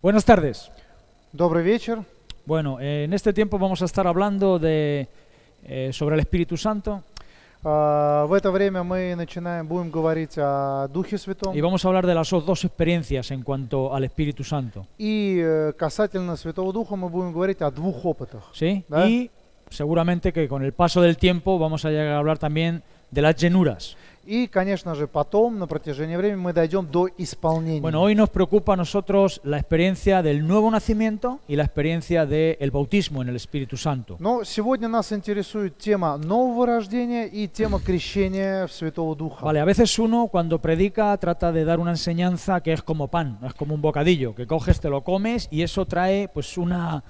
Buenas tardes. Добрый вечер. Bueno, en este tiempo vamos a estar hablando sobre el Espíritu Santo В это время мы будем говорить о Духе Святом. y vamos a hablar de las dos experiencias en cuanto al Espíritu Santo. И касательно Святого Духа мы будем говорить о двух опытах. ¿Sí? ¿Da? Y seguramente que con el paso del tiempo vamos a llegar a hablar también de las llenuras. И, конечно же, потом, на протяжении времени, мы дойдем до исполнения. Bueno, hoy nos preocupa a nosotros la experiencia del nuevo nacimiento y la experiencia del bautismo en el Espíritu Santo. Но сегодня нас интересует тема нового рождения и тема крещения в Святого Духа. Vale, a veces uno cuando predica trata de dar una enseñanza que es como pan, es como un bocadillo, que coges, te lo comes y eso trae pues una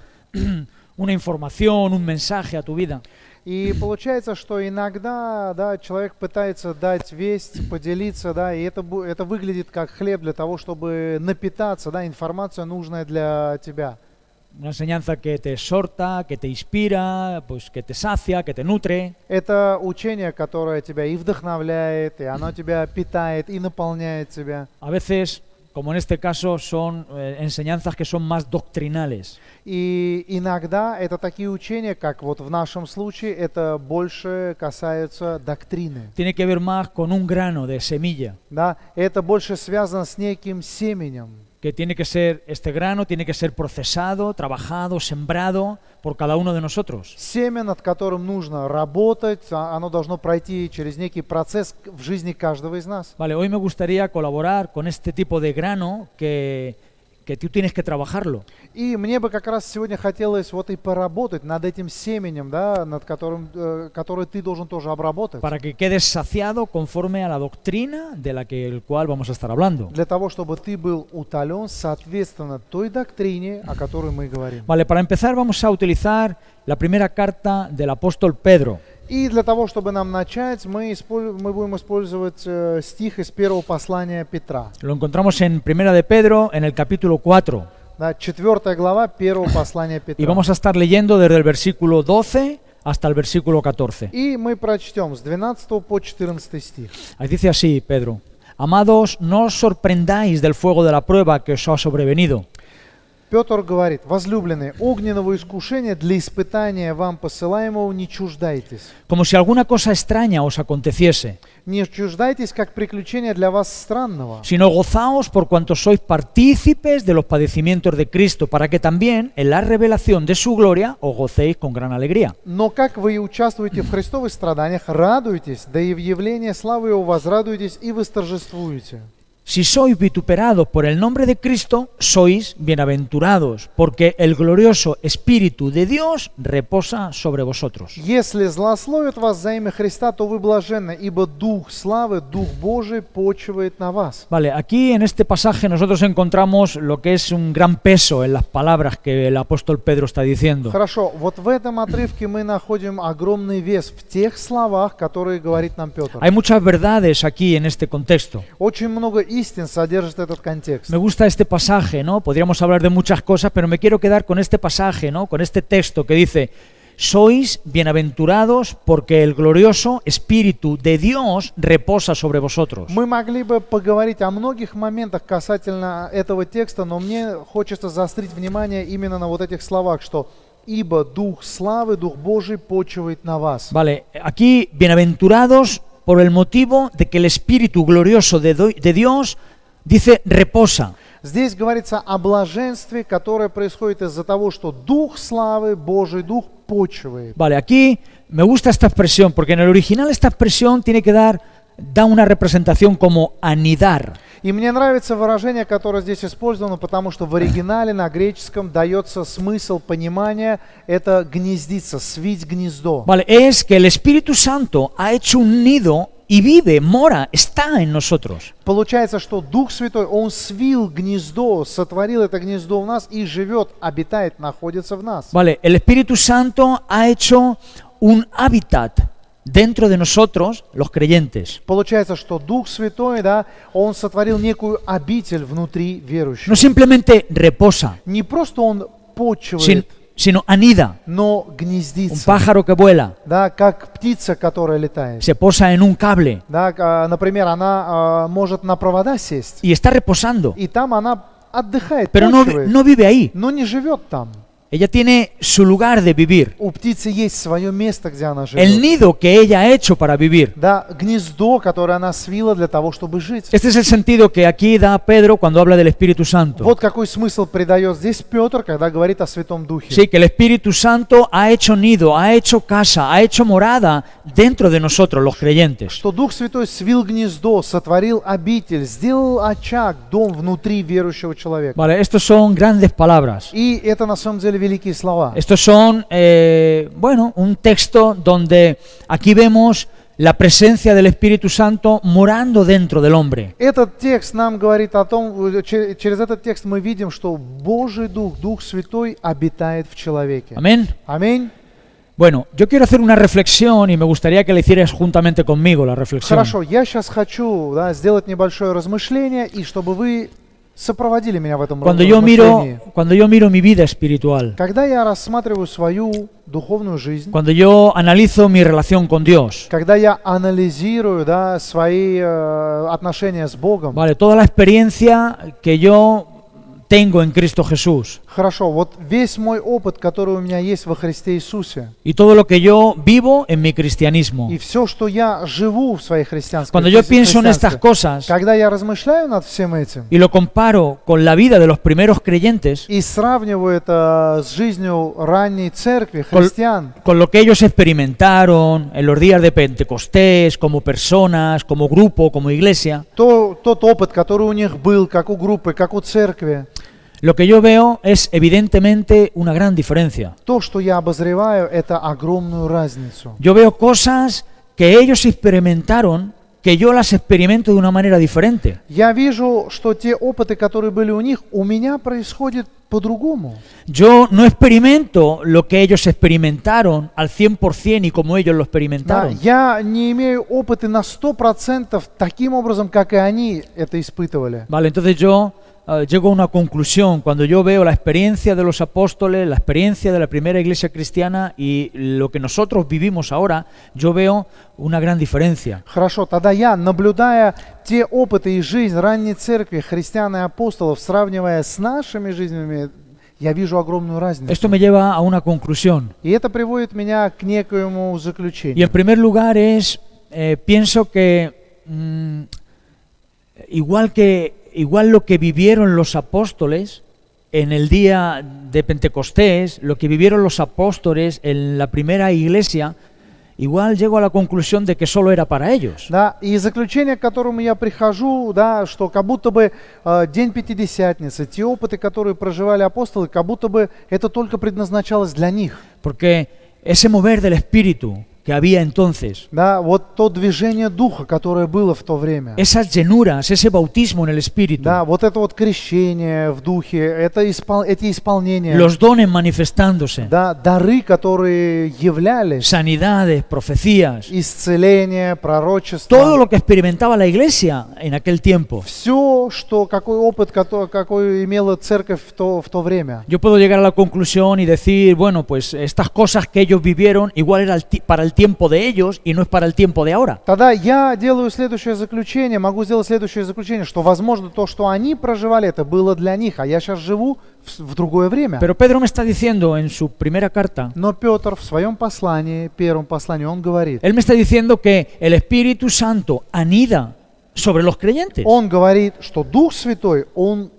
información, un mensaje a tu vida. И получается, что иногда, да, человек пытается дать весть, поделиться, да, и это выглядит как хлеб для того, чтобы напитаться, да, информация нужная для тебя. Una enseñanza que te exhorta, que te inspira, pues que te sacia, que te nutre. Это учение, которое тебя и вдохновляет, и оно тебя питает, и наполняет тебя. A veces, como en este caso, son enseñanzas que son más doctrinales. И иногда это такие учения, как вот в нашем случае, это больше касается доктрины. Tiene que ver más con un grano de semilla, Да? Это больше связано с неким семенем. que tiene que ser, este grano tiene que ser procesado, trabajado, sembrado por cada uno de nosotros. Семя, над которым нужно работать, оно должно пройти через некий процесс в жизни каждого из нас. Vale, hoy me gustaría colaborar con este tipo de grano que tú tienes que trabajarlo. И мне бы как раз сегодня хотелось вот и поработать над этим семенем, да, над которым, которое ты должен тоже обработать. Para que quedes saciado conforme a la doctrina de la que el cual vamos a estar hablando. Для того, чтобы ты был утолен соответственно той доктрине, о которой мы говорим. Vale, para empezar vamos a utilizar la primera carta del apóstol Pedro. И для того, чтобы нам начать, мы будем использовать стих из первого послания Петра. Lo encontramos en Primera de Pedro, en el capítulo 4. Да, 4 глава первого послания Петра. Y vamos a estar leyendo desde el versículo 12 hasta el versículo 14. И мы прочтем с 12 по 14 стих. Ahí dice así, Pedro: Amados, no os sorprendáis del fuego de la prueba que os ha sobrevenido. Петр говорит: возлюбленные, огненного искушения для испытания вам посылаемого не чуждайтесь. Como si alguna cosa extraña os aconteciese, Не чуждайтесь, как приключение для вас странного, sino gozaos por cuanto sois partícipes de los padecimientos de Cristo, para que también en la revelación de su gloria os gocéis con gran alegría. но как вы и участвуете в Христовых страданиях, радуйтесь, да и в явлении славы Его возрадуйтесь и восторжествуете. Si sois vituperados por el nombre de Cristo, sois bienaventurados, porque el glorioso Espíritu de Dios reposa sobre vosotros. Если злословят вас за имя Христа, то вы блаженны, ибо Дух славы, Дух Божий почивает на вас. Vale, aquí en este pasaje nosotros encontramos lo que es un gran peso en las palabras que el apóstol Pedro está diciendo. Хорошо, вот в этом отрывке мы находим огромный вес в тех словах, которые говорит нам Петр. Hay muchas verdades aquí en este contexto. Очень много истин содержит этот контекст. Me gusta este pasaje, ¿no? Podríamos hablar de muchas cosas, pero me quiero quedar con este pasaje, ¿no? Con este texto que dice: sois bienaventurados porque el glorioso Espíritu de Dios reposa sobre vosotros. Мы могли бы поговорить о многих моментах касательно этого текста, но мне хочется заострить внимание именно на вот этих словах, что «Ибо Дух славы, Дух Божий почивает на вас». Vale, aquí bienaventurados por el motivo de que el Espíritu glorioso de Dios dice reposa. Здесь говорится о блаженстве, которое происходит из-за того, что Дух славы, Божий Дух почивает. Vale, aquí me gusta esta expresión, porque en el original esta expresión da una representación como anidar. И мне нравится выражение, которое здесь использовано, потому что в оригинале на греческом дается смысл понимания, это гнездиться, свить гнездо. Vale, es que el Espíritu Santo ha hecho un nido y vive, mora, está en nosotros. Получается, что Дух Святой, Он свил гнездо, сотворил это гнездо в нас и живет, обитает, находится в нас. Vale, el Espíritu Santo ha hecho un hábitat dentro de nosotros, los creyentes. Получается, что Дух Святой, да, Он сотворил некую обитель внутри верующих. No simplemente reposa, Не просто Он почивает, sino anida, но un гнездится. pájaro que vuela, Да, как птица, которая летает. se posa en un cable Да, например, она может на провода сесть, y está reposando. и там она отдыхает, pero почивает, no vive ahí. но не живет там. Ella tiene su lugar de vivir, У птицы есть свое место, где она el живет. nido que ella ha hecho para vivir. Да, гнездо, которое она свила для того, чтобы жить. Este es el sentido que aquí da Pedro cuando habla del Espíritu Santo. Вот какой смысл придает здесь Петр, когда говорит о Святом Духе. Sí, que el Espíritu Santo ha hecho nido, ha hecho casa, ha hecho morada dentro de nosotros, los creyentes. Что Дух Святой свил гнездо, сотворил обитель, сделал очаг, дом внутри верующего человека. Vale, estos son grandes palabras. И это на самом деле великие слова. Estos son, bueno, un texto donde aquí vemos la presencia del Espíritu Santo morando dentro del hombre. Этот текст нам говорит о том, через этот текст мы видим, что Божий Дух, Дух Святой обитает в человеке. Amén. Аминь. Bueno, yo quiero hacer una reflexión y me gustaría que la hicieras juntamente conmigo, la reflexión. Хорошо, я сейчас хочу сделать небольшое размышление, и чтобы вы сопроводили меня в этом размышлении. Cuando yo miro mi vida espiritual, Когда я рассматриваю свою духовную жизнь, cuando yo analizo mi relación con Dios, когда я анализирую свои отношения с Богом, vale, toda la experiencia que yo tengo en Cristo Jesús хорошо, вот весь мой опыт, который у меня есть во Христе Иисусе, y todo lo que yo vivo en mi cristianismo, и все, что я живу в своей христианской cuando yo pienso en estas cosas когда я размышляю над всем этим y lo comparo con la vida de los primeros creyentes, и сравниваю это с жизнью ранней церкви, христиан, con lo que ellos experimentaron en los días de Pentecostés, como personas, como grupo, como iglesia, тот опыт, который у них был, как у группы, как у церкви, lo que yo veo es evidentemente una gran diferencia. то, что я обозреваю, это огромную разницу. Yo veo cosas que ellos experimentaron que yo las experimento de una manera diferente. Я вижу, что те опыты, которые были у них, у меня происходят по-другому. Yo no experimento lo que ellos experimentaron al 100% y como ellos lo experimentaron. Я не имею опыта на 100% таким образом, как и они это испытывали. Vale, entonces yo llego a una conclusión cuando yo veo la experiencia de los apóstoles, la experiencia de la primera iglesia cristiana y lo que nosotros vivimos ahora, yo veo una gran diferencia. Хорошо, тогда я, наблюдая те опыты и жизнь ранней церкви, христиан и апостолов, сравнивая с нашими жизнями, я вижу огромную разницу. Esto me lleva a una conclusión. И это приводит меня к некоему Y en заключению. primer lugar pienso que igual lo que vivieron los apóstoles en el día de Pentecostés, lo que vivieron los apóstoles en la primera iglesia, igual llego a la conclusión de que solo era para ellos. Да, и заключение, к которому я прихожу, да, что как будто бы День Пятидесятницы, те опыты, которые проживали апостолы, как будто бы это только предназначалось для них. Porque ese mover del Espíritu que había entonces, Да, вот то движение Духа, которое было в то время. esas llenuras, ese bautismo en el Espíritu, Да, вот это вот крещение в Духе, это эти исполнения. los dones manifestándose, Да, дары, которые являлись, sanidades, profecías, исцеление, пророчество. todo lo que experimentaba la iglesia en aquel tiempo. Все, какой опыт, какой имела церковь в то время. Yo puedo llegar a la conclusión y decir, bueno, pues estas cosas que ellos vivieron igual era para el tiempo de ellos y no es para el tiempo de ahora. Тогда я делаю следующее заключение, могу сделать следующее заключение, что, возможно, то, что они проживали, это было для них, а я сейчас живу в другое время. Pero Pedro me está diciendo en su primera carta, Но Петр в своем послании, первом послании, он говорит, él me está diciendo que el Espíritu Santo anida sobre los creyentes. он говорит, что Дух Святой, он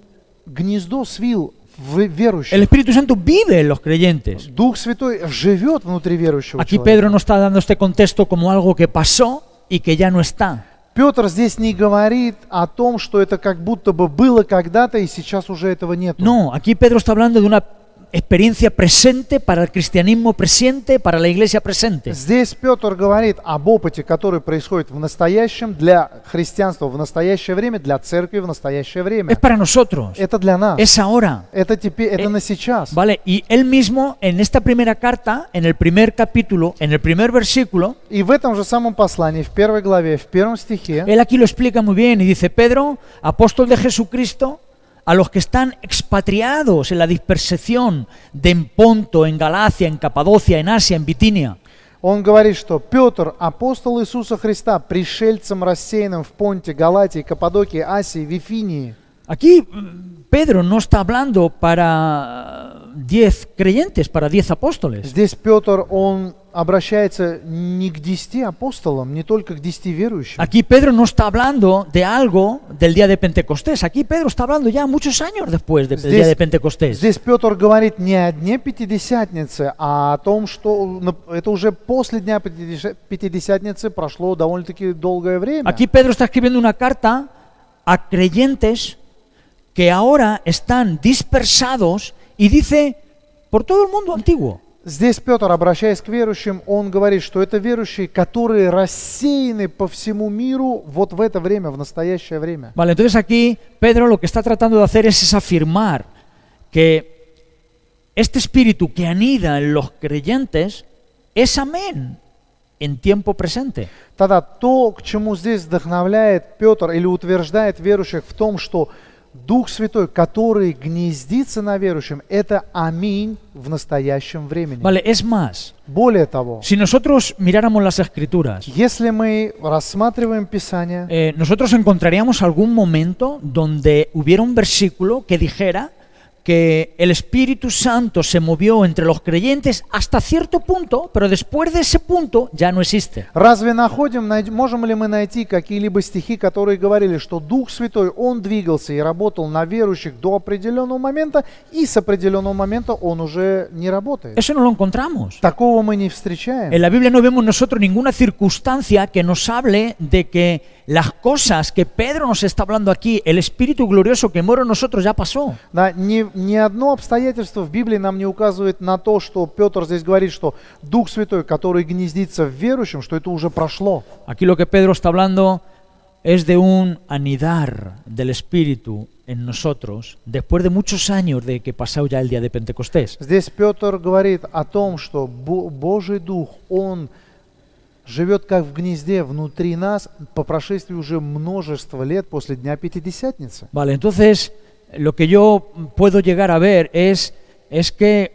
гнездо свил в верующих. El Espíritu Santo vive en los creyentes. Дух Святой живет внутри верующего Aquí человека. Pedro no está dando este contexto como algo que pasó y que ya no está. Петр здесь не говорит о том, что это как будто бы было когда-то и сейчас уже этого нет. No, aquí Pedro está hablando de una experiencia presente para el cristianismo presente, para la iglesia presente. Здесь Петр говорит об опыте, который происходит в настоящем для христианства, в настоящее время, для церкви в настоящее Es время. para nosotros, Это для нас. es ahora. Это теперь, это на сейчас. Vale, y él mismo en esta primera carta, en el primer capítulo, en el primer versículo, И в этом же самом послании, в первой главе, в первом стихе, él aquí lo explica muy bien y dice, Pedro, apóstol de Jesucristo, a los que están expatriados en la dispersión de en Ponto, en Galacia, en Capadocia, en Asia, en Bitinia. он говорит, что Петр, апостол Иисуса Христа, пришельцам рассеянным в Понте, Галатии, Каппадокии, Асии, Вифинии. Aquí Pedro no está hablando para 10 creyentes, para 10 apóstoles. Здесь Петр, он обращается не к 10 апостолам, не только к 10 верующим. Aquí Pedro no está hablando de algo del día de Pentecostés. Aquí Pedro está hablando ya muchos años después del día de Pentecostés. Здесь Петр говорит не о дне Пятидесятницы, а о том, что это уже после дня Пятидесятницы прошло довольно-таки долгое время. Aquí Pedro está escribiendo una carta a creyentes que ahora están dispersados y dice por todo el mundo antiguo. Здесь Петр, обращаясь к верующим, он говорит, что это верующие, которые рассеяны по всему миру вот в это время, в настоящее время. Vale, entonces aquí Pedro lo que está tratando de hacer es afirmar que este espíritu que anida en los creyentes es amén en tiempo presente. Тогда то, к чему здесь вдохновляет Петр или утверждает верующих в том, что Дух Святой, который гнездится на верующем, это аминь в настоящем времени. Vale, es más, Более того, si nosotros miráramos las escrituras, если мы рассматриваем Писание, nosotros encontraríamos algún momento donde hubiera un versículo que dijera que el Espíritu Santo se movió entre los creyentes hasta cierto punto, pero después de ese punto ya no existe. разве можем ли мы найти какие-либо стихи, которые говорили, что Дух Святой, Он двигался и работал на верующих до определенного момента, и с определенного момента Он уже не работает? Eso no lo encontramos. Такого мы не встречаем. En la Biblia no vemos nosotros ninguna circunstancia que nos hable de que las cosas que Pedro nos está hablando aquí, el Espíritu glorioso que mora en nosotros ya pasó. Да, ни одно обстоятельство в Библии нам не указывает на то, что Петр здесь говорит, что Дух Святой, который гнездится в верующем, что это уже прошло. Aquí lo que Pedro está hablando es de un anidar del Espíritu en nosotros después de muchos años de que pasó ya el día de Pentecostés. Здесь Петр говорит о том, что Божий Дух, Он живет как в гнезде внутри нас по прошествии уже множества лет после Дня Пятидесятницы. Vale, entonces lo que yo puedo llegar a ver es que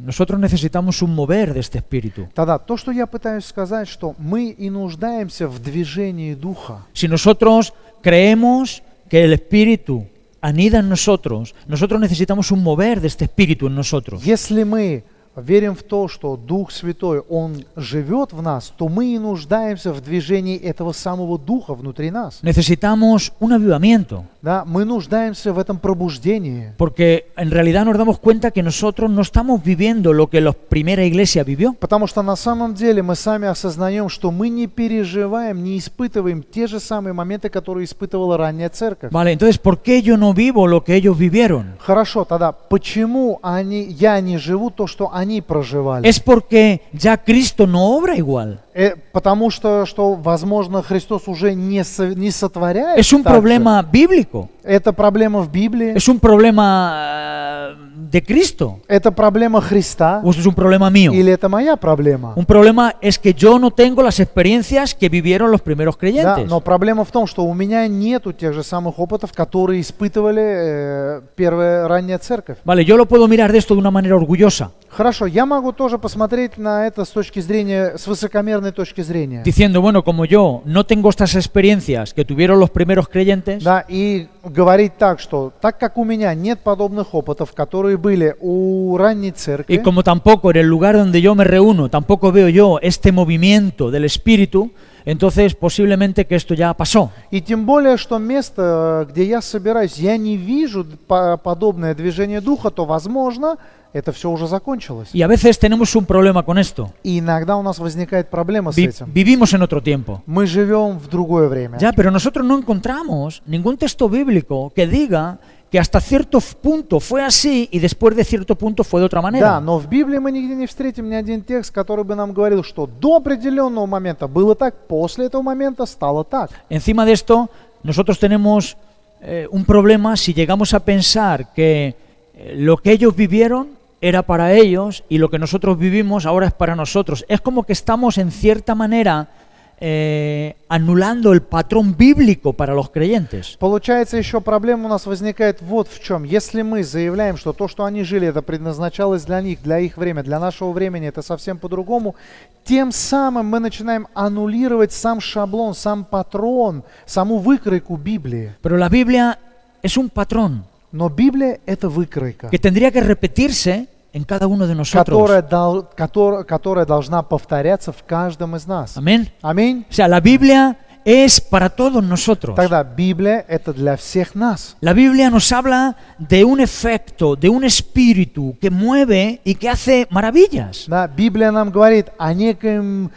nosotros necesitamos un mover de este espíritu. Тогда то, что я пытаюсь сказать, что мы и нуждаемся в движении Духа. Si nosotros creemos que el espíritu anida en nosotros, nosotros necesitamos un mover de este espíritu en nosotros. Если мы верим в то, что Дух Святой, Он живет в нас, то мы и нуждаемся в движении этого самого Духа внутри нас. Necesitamos un avivamiento, Да, мы нуждаемся в этом пробуждении. porque en realidad nos damos cuenta que nosotros no estamos viviendo lo que la primera iglesia vivió. Потому что на самом деле мы сами осознаем, что мы не переживаем, не испытываем те же самые моменты, которые испытывала ранняя церковь. Vale, entonces, ¿por qué yo no vivo lo que ellos vivieron? Хорошо, тогда почему я не живу то, что они проживали? Es porque ya Cristo no obra igual. Потому что, возможно, Христос уже не сотворяет. Es un так же. problema bíblico. Это проблема в Библии. Es un problema de Cristo. Это проблема Христа. ¿O es un problema mío? Или это моя проблема? Un problema es que yo no tengo las experiencias que vivieron los primeros Да, creyentes. но проблема в том, что у меня нету тех же самых опытов, которые испытывали первая ранняя церковь. Vale, yo lo puedo mirar de esto de una manera orgullosa, Хорошо, я могу тоже посмотреть на это с точки зрения, с высокомерной точки зрения. diciendo, bueno, como yo no tengo estas experiencias que tuvieron los primeros creyentes, Да, и говорить так, что так как у меня нет подобных опытов, которые были у ранней церкви, y como tampoco en el lugar donde yo me reúno, tampoco veo yo este movimiento del Espíritu, entonces posiblemente que esto ya pasó. и тем более, что место, где я собираюсь, я не вижу подобное движение духа, то, возможно, это все уже закончилось. Y a veces tenemos un problema con esto. И иногда у нас возникает проблема с этим. Vivimos en otro tiempo. Мы живем в другое время. Ya, pero nosotros no encontramos ningún texto bíblico que diga que hasta cierto punto fue así y después de cierto punto fue de otra Да, manera. но в Библии мы нигде не встретим ни один текст, который бы нам говорил, что до определенного момента было так, после этого момента стало так. Encima de esto, nosotros tenemos un problema si llegamos a pensar que lo que ellos vivieron era para ellos y lo que nosotros vivimos ahora es para nosotros. Es como que estamos en cierta manera anulando el patrón bíblico para los creyentes. Получается, еще проблема у нас возникает вот в чем. Если мы заявляем, что то, что они жили, это предназначалось для них, для их времени, для нашего времени, это совсем по-другому, тем самым мы начинаем аннулировать сам шаблон, сам патрон, саму выкройку Библии. Pero la Biblia es un patrón Но Библия — это выкройка, que tendría que repetirse en cada uno de nosotros. которая должна повторяться в каждом из нас. Amén. Аминь. O sea, la Biblia es para todos nosotros. Тогда Библия — это для всех нас. La Biblia nos habla de un efecto, de un espíritu que mueve y que hace maravillas. Да, Библия нам говорит о некоем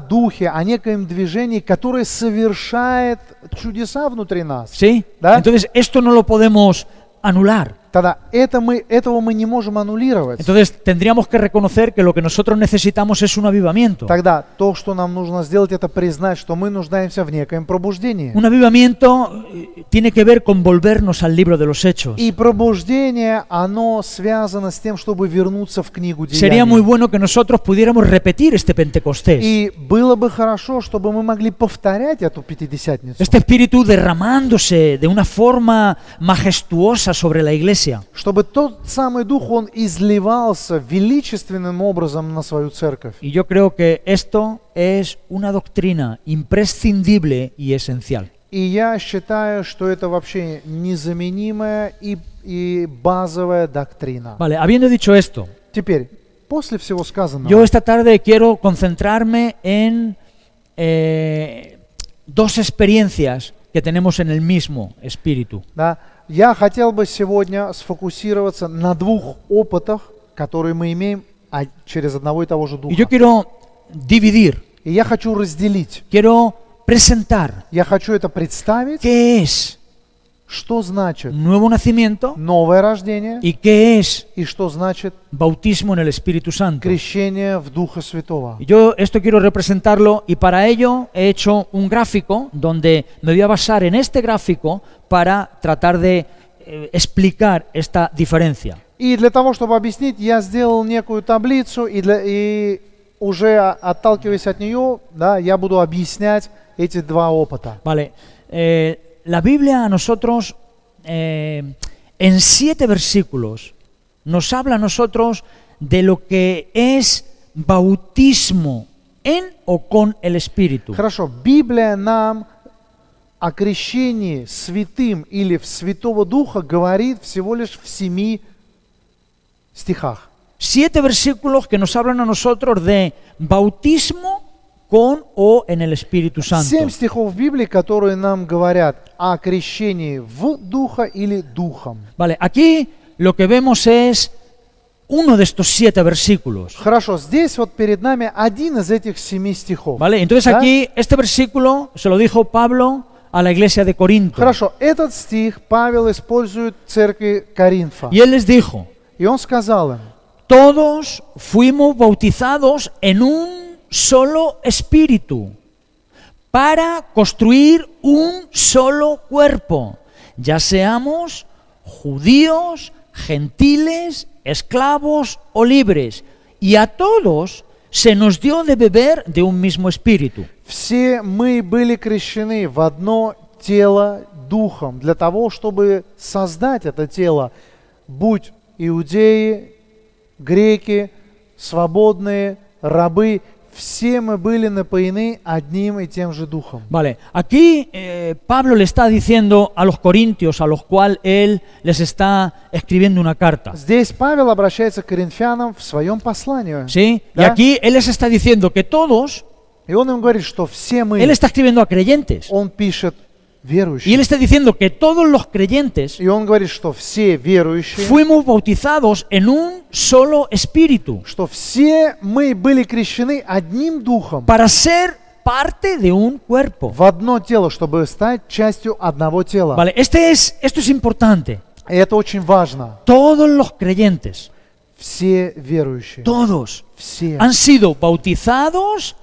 духе, о некоем движении, которое совершает чудеса внутри нас. ¿Sí? ¿Da? Entonces, esto no lo podemos anular. Тогда этого мы не можем аннулировать. Entonces, tendríamos que reconocer que lo que nosotros necesitamos es un avivamiento. Тогда то, что нам нужно сделать, это признать, что мы нуждаемся в некоем пробуждении. Un avivamiento tiene que ver con volvernos al libro de los Hechos. И пробуждение, оно связано с тем, чтобы вернуться в книгу Sería muy Деяний. bueno que nosotros pudiéramos repetir este Pentecostés. И было бы хорошо, чтобы мы могли повторять эту Пятидесятницу. Este espíritu derramándose de una forma majestuosa sobre la iglesia. Чтобы тот самый дух, он изливался величественным образом на свою церковь. Y yo creo que esto es una doctrina imprescindible y esencial. И я считаю, что это вообще незаменимая и базовая доктрина. Vale, habiendo dicho esto, Теперь, после всего сказанного, yo esta tarde quiero concentrarme en dos experiencias que tenemos en el mismo espíritu. да, я хотел бы сегодня сфокусироваться на двух опытах, которые мы имеем через одного и того же Y духа. yo quiero dividir, И я хочу разделить, quiero presentar я хочу это представить, qué es что значит un nuevo nacimiento новое рождение y qué es и что значит bautismo en el Espíritu Santo. крещение в Духа Святого. Y yo esto quiero representarlo y para ello he hecho un gráfico donde me voy a basar en este gráfico para tratar de explicar esta diferencia. И для того, чтобы объяснить, я сделал некую таблицу, и уже отталкиваясь от нее, да, я буду объяснять эти два опыта. Vale, la Biblia a nosotros en 7 versículos nos habla a nosotros de lo que es bautismo en o con el Espíritu. Хорошо, Библия нам о крещении святым или в Святого Духа говорит всего лишь в 7 стихах. 7 versículos que nos hablan a nosotros de bautismo con o en el Espíritu Santo. 7 стихов в Библии, которые нам говорят о крещении в Духа или Духом. Vale, aquí lo que vemos es uno de estos 7 versículos. Хорошо, здесь вот перед нами один из этих 7 стихов. Vale, entonces ¿Da? aquí este versículo se lo dijo Pablo a la iglesia de Corinto. Хорошо, этот стих Павел использует в церкви Коринфа. Y él les dijo, И он сказал им: todos fuimos bautizados en un solo espíritu para construir un solo cuerpo, ya seamos judíos, gentiles, esclavos o libres, y a todos se nos dio de beber de un mismo espíritu. все мы были крещены в одно тело Духом для того, чтобы создать это тело, будь иудеи, греки, свободные, рабы, все мы были напоены одним и тем же Духом. Vale, aquí Pablo le está diciendo a los corintios, a los cuales él les está escribiendo una carta. Здесь Павел обращается к коринфянам в своем послании. ¿Sí? Y ¿Da? aquí él les está diciendo que todos, И он им говорит, что все мы, él está escribiendo a creyentes. он пишет Y él верующие. está diciendo que todos los creyentes И он говорит, что все верующие, fuimos bautizados en un solo espíritu что все мы были крещены одним Духом para ser parte de un cuerpo. в одно тело, чтобы стать частью одного тела. Vale, esto es importante. И это очень важно. Todos los creyentes, Все верующие, todos, все han sido bautizados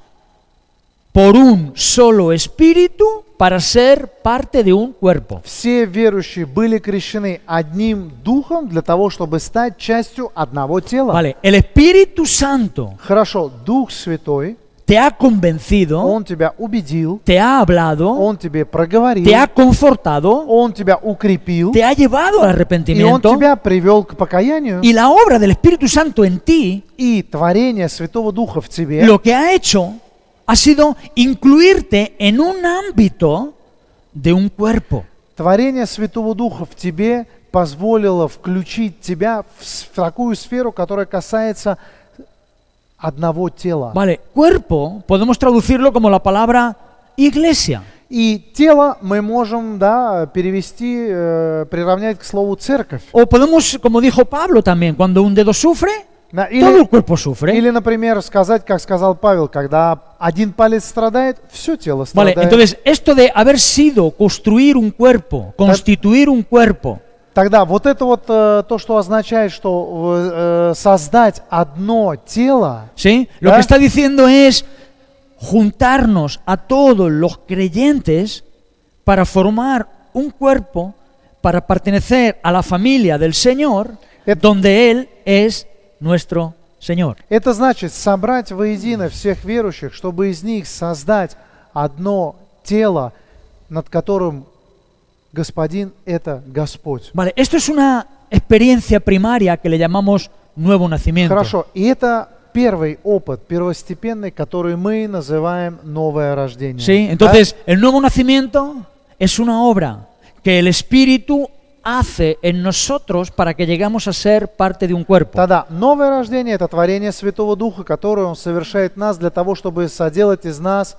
por un solo espíritu para ser parte de un cuerpo. Все верующие были крещены одним Духом для того, чтобы стать частью одного тела. Vale, el Espíritu Santo Хорошо, Дух Святой te ha convencido, Он тебя убедил, te ha hablado, Он тебе проговорил, te ha confortado, Он тебя укрепил, te ha llevado al и Он arrepentimiento. тебя привел к покаянию, Y la obra del Espíritu Santo en ti, и творение Святого Духа в тебе, lo que ha hecho ha sido incluirte en un ámbito de un cuerpo. творение Святого Духа в тебе позволило включить тебя в такую сферу, которая касается одного тела. Vale, cuerpo podemos traducirlo como la palabra iglesia. И тело мы можем, да, перевести, приравнять к слову церковь. O podemos, como dijo Pablo también, cuando un dedo sufre, Да, todo el cuerpo sufre. или, например, сказать, как сказал Павел, когда один палец страдает, все тело Vale, страдает. entonces esto de haber sido construir un cuerpo, constituir un cuerpo, Тогда вот это вот то, что означает, что создать одно тело, ¿sí? Lo ¿Ah? que está diciendo es juntarnos a todos los creyentes para formar un cuerpo, para pertenecer a la familia del Señor, donde Él es nuestro Señor. это значит собрать воедино всех верующих, чтобы из них создать одно тело, над которым Господин — это Господь. Vale, esto es una experiencia primaria que le llamamos nuevo nacimiento. Хорошо, и это первый опыт, первостепенный, который мы называем новое рождение. Sí, Да? entonces el nuevo nacimiento es una obra que el Espíritu hace en nosotros para que llegamos a ser parte de un cuerpo. Тогда новое рождение — это творение Святого Духа, которое Он совершает в нас для того, чтобы соделать из нас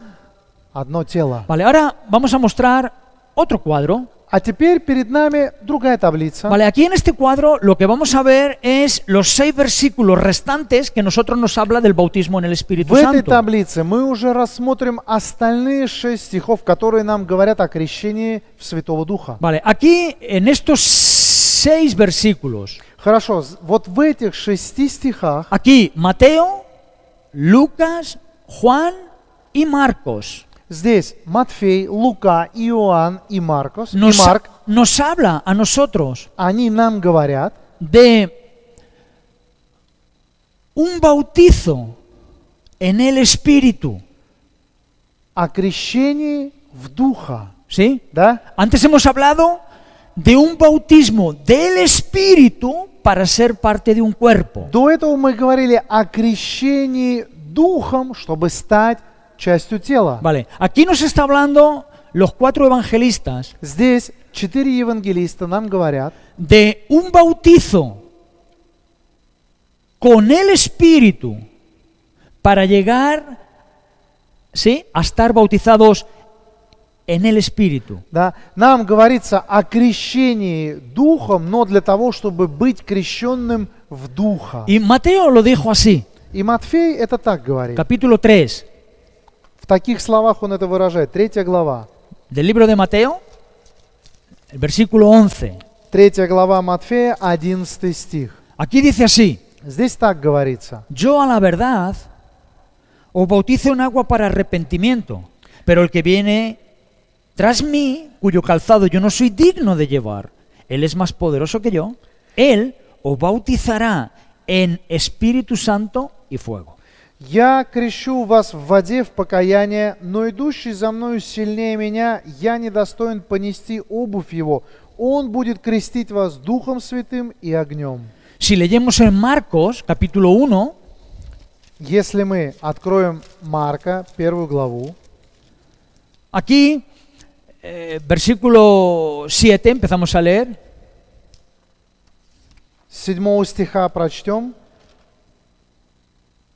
одно тело. Vale, ahora vamos a mostrar otro cuadro. А теперь перед нами другая таблица. Vale, aquí en este cuadro lo que vamos a ver es los 6 versículos restantes que nosotros nos habla del bautismo en el Espíritu В этой Santo. таблице мы уже рассмотрим остальные 6 стихов, которые нам говорят о крещении в Святого Духа. Vale, aquí en estos 6 versículos, Хорошо, вот в этих 6 стихах aquí Mateo, Lucas, Juan y Marcos здесь Матфей, Лука, Иоанн и Маркос, и nos, Марк, nos habla a nosotros они нам говорят de un bautizo en el Espíritu. о крещении в Духа. ¿Sí? Да? Antes hemos hablado de un bautismo del Espíritu para ser parte de un cuerpo. До этого мы говорили о крещении Духом, чтобы стать частью тела. Vale, aquí nos está hablando los 4 evangelistas Здесь 4 евангелиста нам говорят de un bautizo con el Espíritu para llegar, ¿sí?, a estar bautizados en el Espíritu. да, нам говорится о крещении Духом, но для того, чтобы быть крещенным в Духа. Y Mateo lo dijo así, И Матфей это так говорит. capítulo 3 В таких словах он это выражает. 3 глава. del libro de Mateo, el versículo 11. 3 глава Матфея, 11 стих. Aquí dice así: Здесь так говорится. Yo a la verdad os bautizo en agua para arrepentimiento, pero el que viene tras mí, cuyo calzado yo no soy digno de llevar, él es más poderoso que yo, él os bautizará en Espíritu Santo y fuego. «Я крещу вас в воде в покаяние, но идущий за мною сильнее меня, я недостоин понести обувь его. Он будет крестить вас Духом Святым и огнем». Si leemos en Marcos, capítulo 1, Если мы откроем Марка, 1 главу, aquí, versículo 7, empezamos a leer. 7 стиха прочтем.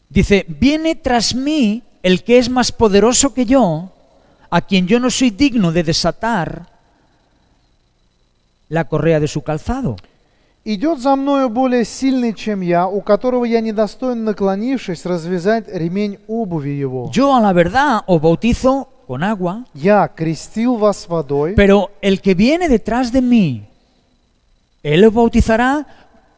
Dice, viene tras mí el que es más poderoso que yo, a quien yo no soy digno de desatar la correa de su calzado. «Идет за мною более сильный, чем я, у которого я недостоин, наклонившись, развязать ремень обуви его. Yo a la verdad os bautizo con agua, Я крестил вас водой, pero el que viene detrás de mí, él os bautizará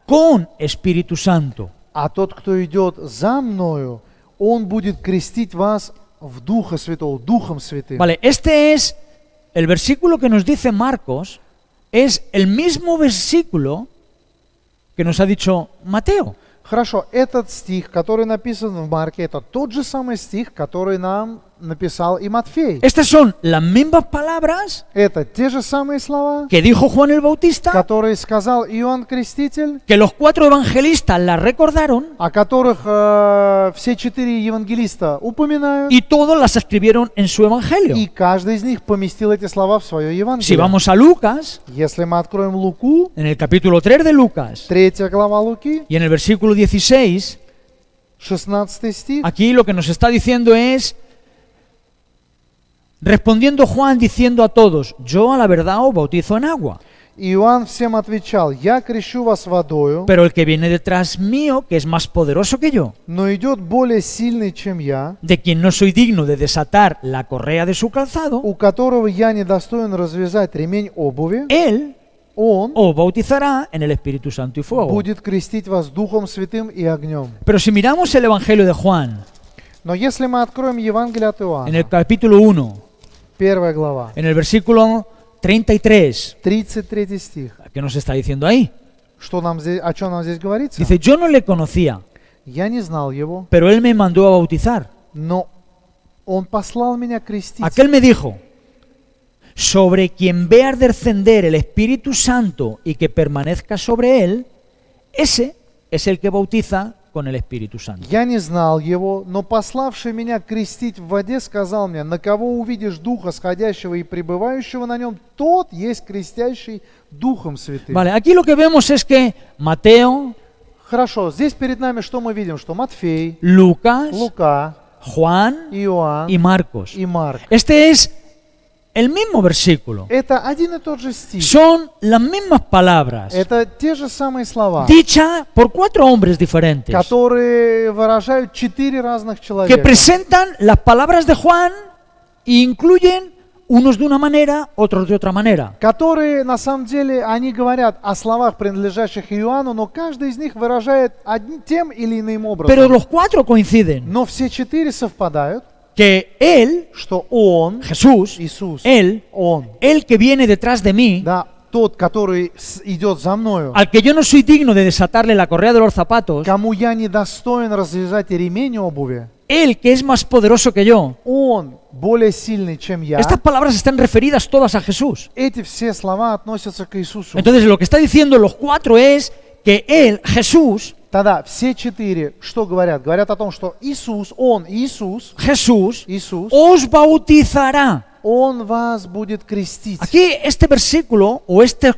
con Espíritu Santo». а тот, кто идет за мною, он будет крестить вас в Духа Святого, Духом Святым». Vale, este es el versículo que nos dice Marcos, es el mismo versículo que nos ha dicho Mateo. Хорошо, этот стих, который написан в Марке, это тот же самый стих, который нам написал и Матфей. Estas son las mismas palabras Это те же самые слова, que dijo Juan el Bautista, которые сказал Иоанн Креститель, que los 4 evangelistas las recordaron о которых все 4 евангелиста упоминают, y todos las escribieron en su evangelio. и каждый из них поместил эти слова в свое Si Евангелие. vamos a Lucas, Если мы откроем Луку, en el capítulo 3 de Lucas 3 глава Луки, y en el versículo 16, 16 стих, aquí lo que nos está diciendo es, respondiendo Juan diciendo a todos, yo a la verdad os bautizo en agua, Иоанн всем отвечал: «Я крещу вас водою, pero el que viene detrás mío, que es más poderoso que yo, но идет более сильный, чем я, de quien no soy digno de desatar la correa de su calzado, у которого я не достоин развязать ремень обуви, él он os bautizará en el Espíritu Santo y fuego». будет крестить вас Духом Святым и огнем». Pero si miramos el Evangelio de Juan, Но если мы откроем Евангелие от en Иоанна, el capítulo 1, 1 глава, en el versículo 33, 33 стих, ¿qué nos está diciendo ahí? что нам здесь, о чем нам здесь говорится? Dice, yo no le conocía, «Я не знал его, pero él me mandó a bautizar. но он послал меня крестить». Aquel me dijo, sobre quien vea descender el Espíritu Santo y que permanezca sobre él, ese es el que bautiza con el Espíritu Santo. «Я не знал его, но пославший меня крестить в воде сказал мне: на кого увидишь Духа сходящего и пребывающего на нем, тот есть крестящий Духом Святым». Vale, aquí lo que vemos es que Mateo, Хорошо, здесь перед нами что мы видим? Что Матфей, Lucas, Лука, Juan Иоанн y Marcos. и Марк. Este es el mismo versículo. Это один и тот же стих. Son las mismas palabras Это те же самые слова, dichas por 4 hombres diferentes которые выражают 4 разных que человека, presentan las palabras de Juan e incluyen unos de una manera, otros de otra manera. которые на самом деле они говорят о словах, принадлежащих Иоанну, но каждый из них выражает тем или иным образом. Pero los 4 coinciden Но все 4 совпадают, que Él, что Он, Jesús, Иисус, Él, Он, el que viene detrás de mí, да, тот, который идет за мною, al que yo no soy digno de desatarle la correa de los zapatos, кому я не достоин развязать ремень обуви, Él que es más poderoso que yo. Он более сильный, чем я. Estas palabras están referidas todas a Jesús. Эти все слова относятся к Иисусу. Entonces lo que está diciendo los 4 es que Él, Jesús, Тогда все 4 что говорят? Говорят о том, что Иисус, Он, Иисус, Jesús, Иисус, os bautizará. Он вас будет крестить. Aquí este versículo o estos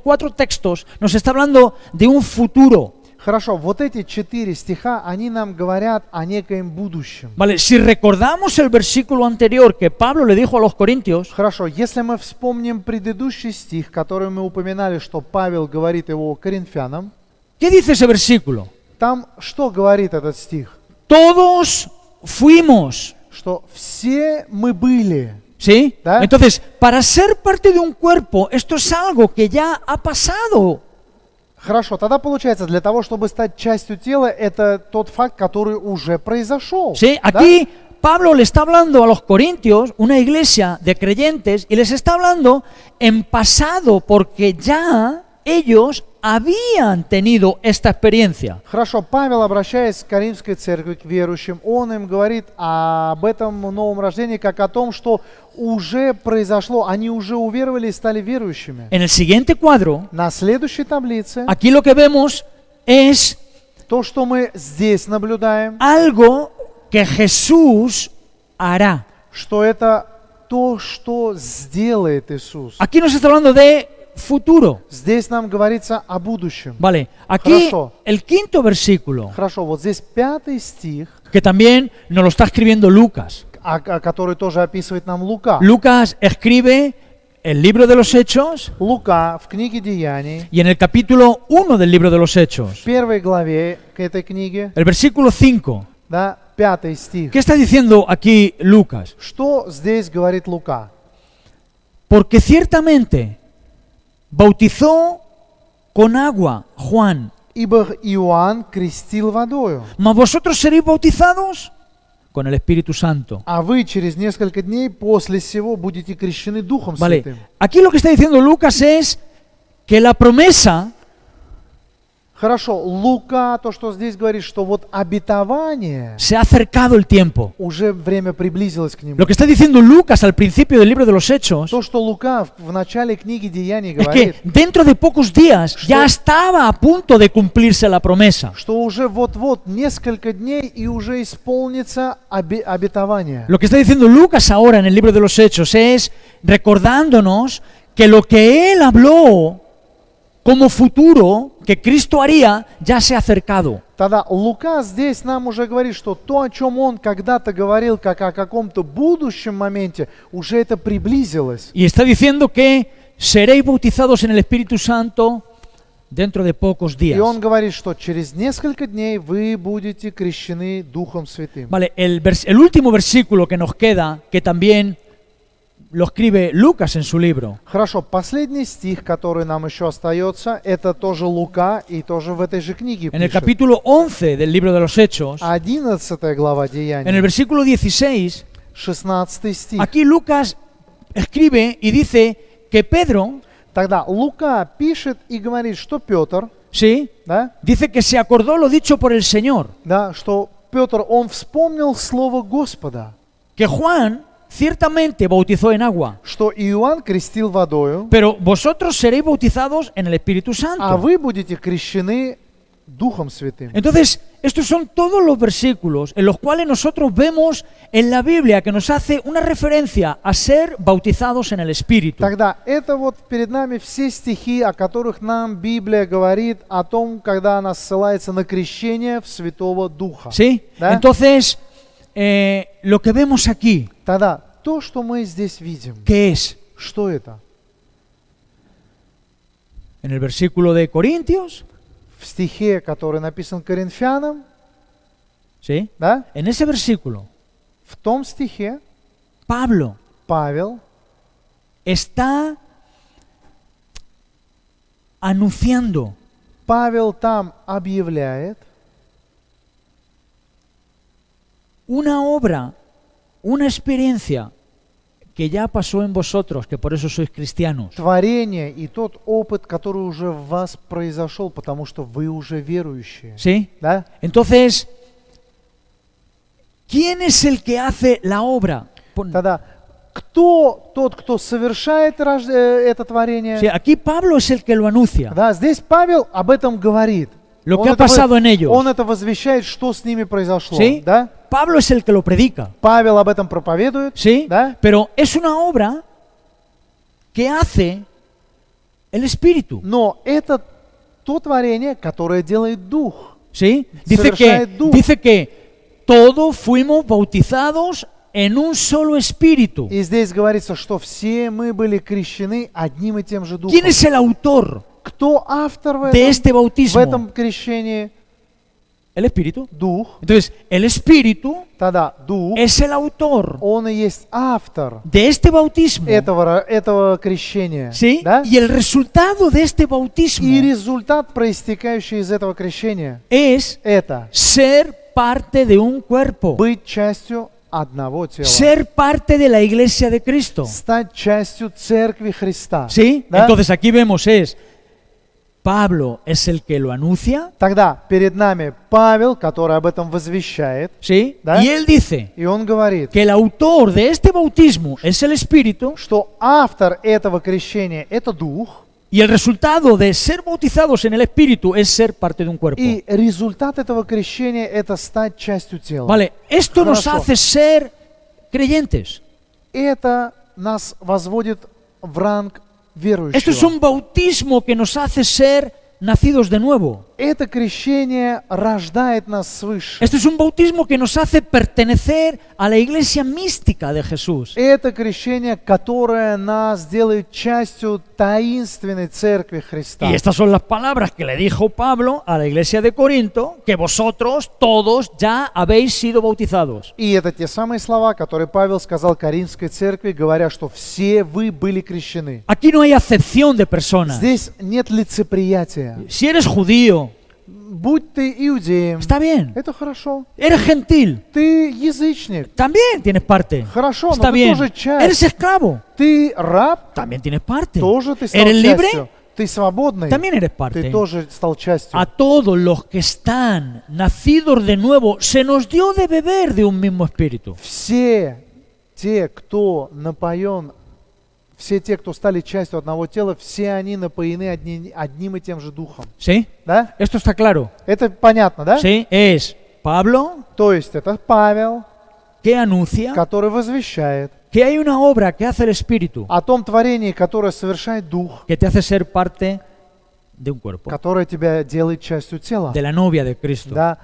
4 textos nos está hablando de un futuro. Хорошо, вот эти 4 стиха, они нам говорят о некоем будущем. Vale, si recordamos el versículo anterior que Pablo le dijo a los corintios, Хорошо, если мы вспомним предыдущий стих, который мы упоминали, что Павел говорит его коринфянам, ¿qué dice ese versículo? там что говорит этот стих? Todos fuimos, Что все мы были. ¿sí? ¿Da? Entonces, para ser parte de un cuerpo, esto es algo que ya ha pasado. Хорошо, тогда получается, для того, чтобы стать частью тела, это тот факт, который уже произошел. ¿Sí? Да? Aquí Pablo le está hablando a los corintios, una iglesia de creyentes, y les está hablando en pasado porque ya ellos habían tenido esta experiencia. Хорошо, Павел, обращаясь к Коринфской церкви, к верующим, он им говорит об этом новом рождении, как о том, что уже произошло, они уже уверовали и стали верующими. En el siguiente cuadro, На следующей таблице, aquí lo que vemos es то, что мы здесь наблюдаем, algo que Jesús hará. что это то, что сделает Иисус. Aquí nos está hablando de futuro. Здесь нам говорится о будущем. Vale, aquí Хорошо. el quinto versículo, Хорошо, вот здесь 5 стих, que también nos lo está escribiendo Lucas. который тоже описывает нам Лука. Lucas escribe el libro de los Hechos Лука в книге Деяний, y en el capítulo 1 del libro de los Hechos, в первой главе к этой книге, el versículo 5. да, 5 стих. ¿Qué está diciendo aquí Lucas? Что здесь говорит Лука? Porque ciertamente bautizó con agua Juan, Ибо Иоанн крестил водою, mas vosotros seréis bautizados con el Espíritu Santo. а вы через несколько дней после сего будете крещены Духом Vale, Святым. aquí lo que está diciendo Lucas es que la promesa Хорошо, Лука, то, что здесь говорит, что вот обетование, se ha acercado el tiempo. уже время приблизилось к нему. Lo que está diciendo Lucas al principio del libro de los Hechos То, что Лука в начале книги Деяний es говорит, que dentro de pocos días ya estaba a punto de cumplirse la promesa. что уже вот-вот несколько дней и уже исполнится обетование. Lo que está diciendo Lucas ahora en el libro de los Hechos es recordándonos que lo que él habló como futuro que Cristo haría ya se ha acercado. Тогда Лука здесь нам уже говорит, что то, о чем он когда-то говорил, как о каком-то будущем моменте, уже это приблизилось. Y está diciendo que seréis bautizados en el Espíritu Santo dentro de pocos días. И он говорит, что через несколько дней вы будете крещены Духом Святым. Vale, el último versículo que nos queda, que también lo escribe Lucas en su libro, Хорошо, последний стих, который нам еще остается, это тоже Лука и тоже в этой же книге en el пишет. capítulo 11 del libro de los Hechos, 11 глава en el Деяний, versículo 16, 16 стих. aquí Lucas escribe y dice que Pedro, Тогда Лука пишет и говорит, что Петр, sí, да, dice que se acordó lo dicho por el Señor, да, что Петр, он вспомнил слово Господа, que Juan ciertamente bautizó en agua, что Иоанн крестил водою, pero vosotros seréis bautizados en el Espíritu а Santo. вы будете крещены Духом Святым. Entonces, estos son todos los versículos en los cuales nosotros vemos en la Biblia que nos hace una referencia a ser bautizados en el Espíritu. Тогда это вот перед нами все стихи, о которых нам Библия говорит о том, когда она ссылается на крещение в Святого Духа. ¿Sí? ¿Да? Entonces, lo que vemos aquí, Тогда то, что мы здесь видим, ¿qué es? что это? En el versículo de Corintios, В стихе, который написан Коринфянам, ¿sí? да, En ese versículo, в том стихе Pablo Павел está anunciando Павел там объявляет una obra, una experiencia que ya pasó en vosotros, que por eso sois cristianos. творение и тот опыт, который уже в вас произошел, потому что вы уже верующие. ¿Sí? Да? Entonces, ¿quién es el que hace la obra? Тогда кто тот, кто совершает это творение? Sí, aquí Pablo es el que lo anuncia. Да, здесь Павел об этом говорит. Lo que Он ha pasado en ellos. Он это возвещает, что с ними произошло. ¿Sí? Да? Pablo es el que lo predica. Павел об этом проповедует. ¿Sí? Да? Pero es una obra que hace el Espíritu. Но это то творение, которое делает Дух. ¿Sí? Совершает Дух. Dice que todos fuimos bautizados en un solo Espíritu. И здесь говорится, что все мы были крещены одним и тем же Духом. ¿Quién es el autor Кто автор в de este в bautismo? этом крещении? El Espíritu. Дух. Entonces, el Espíritu Тогда Дух, es el autor он и есть автор de este bautismo. этого крещения. ¿Sí? Да? Y el resultado de este bautismo И результат, проистекающий из этого крещения, es это ser parte de un cuerpo, быть частью одного тела. ser parte de la iglesia de Cristo. Стать частью Церкви Христа. ¿Sí? Да? Entonces aquí vemos es Pablo es el que lo anuncia, Тогда перед нами Павел, который об этом возвещает, ¿sí? Да. Y él dice и он говорит, que el autor de este bautismo es el Espíritu что автор этого крещения – это Дух, y el resultado de ser bautizados en el Espíritu es ser parte de un cuerpo. и результат этого крещения – это стать частью тела. Vale, esto nos Хорошо. hace ser creyentes. Это нас возводит в ранг верующего. Esto es un bautismo que nos hace ser nacidos de nuevo. Это крещение рождает нас свыше. Este es un bautismo que nos hace pertenecer a la iglesia mística de Jesús. Это крещение, которое нас делает частью таинственной Церкви Христа. Y estas son las palabras que le dijo Pablo a la iglesia de Corinto, que vosotros todos ya habéis sido bautizados. И это те самые слова, которые Павел сказал Коринфской церкви, говоря, что все вы были крещены. Aquí no hay acepción de personas. Здесь нет лицеприятия. Si eres judío, Будь ты иудеем, está bien. это хорошо. Eres gentil, Ты язычник, también tienes parte. хорошо, Está но ты bien. тоже часть. Eres esclavo, Ты раб, también tienes parte. тоже ты стал Eres libre, частью. ты свободный, también eres ты parte. тоже стал частью. A todos los que están nacidos de nuevo, se nos dio de beber de un mismo espíritu. Все те, кто напоен, все те, кто стали частью одного тела, все они напоены одним и тем же духом. ¿Sí? Да? ¿Esto está claro? Это понятно, да? ¿Sí? Es Pablo То есть это Павел, que anuncia который возвещает que hay una obra que hace el Espíritu, о том творении, которое совершает Дух, que te hace ser parte de un cuerpo, которое тебя делает частью тела, de la novia de Cristo, да,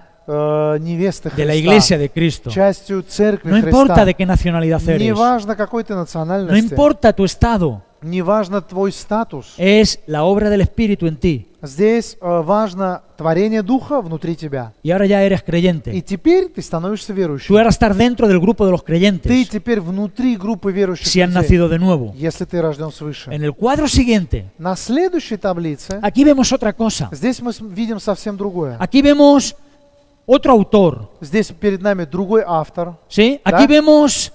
невесты de la Христа, iglesia de Cristo. частью церкви No importa Христа. de qué nacionalidad eres, Неважно, какой ты no национальности, importa tu estado, неважно твой статус. es la obra del Espíritu en ti. Здесь важно творение Духа внутри тебя. Y ahora ya eres И creyente. теперь ты становишься Tú верующим. ahora estás dentro del grupo de los Ты creyentes, теперь внутри группы верующих si has людей, nacido de nuevo. если ты рожден свыше. En el cuadro siguiente, На следующей таблице aquí vemos otra cosa. здесь мы видим совсем другое. Aquí vemos otro autor, Здесь перед нами другой автор. ¿sí? Aquí ¿Da? vemos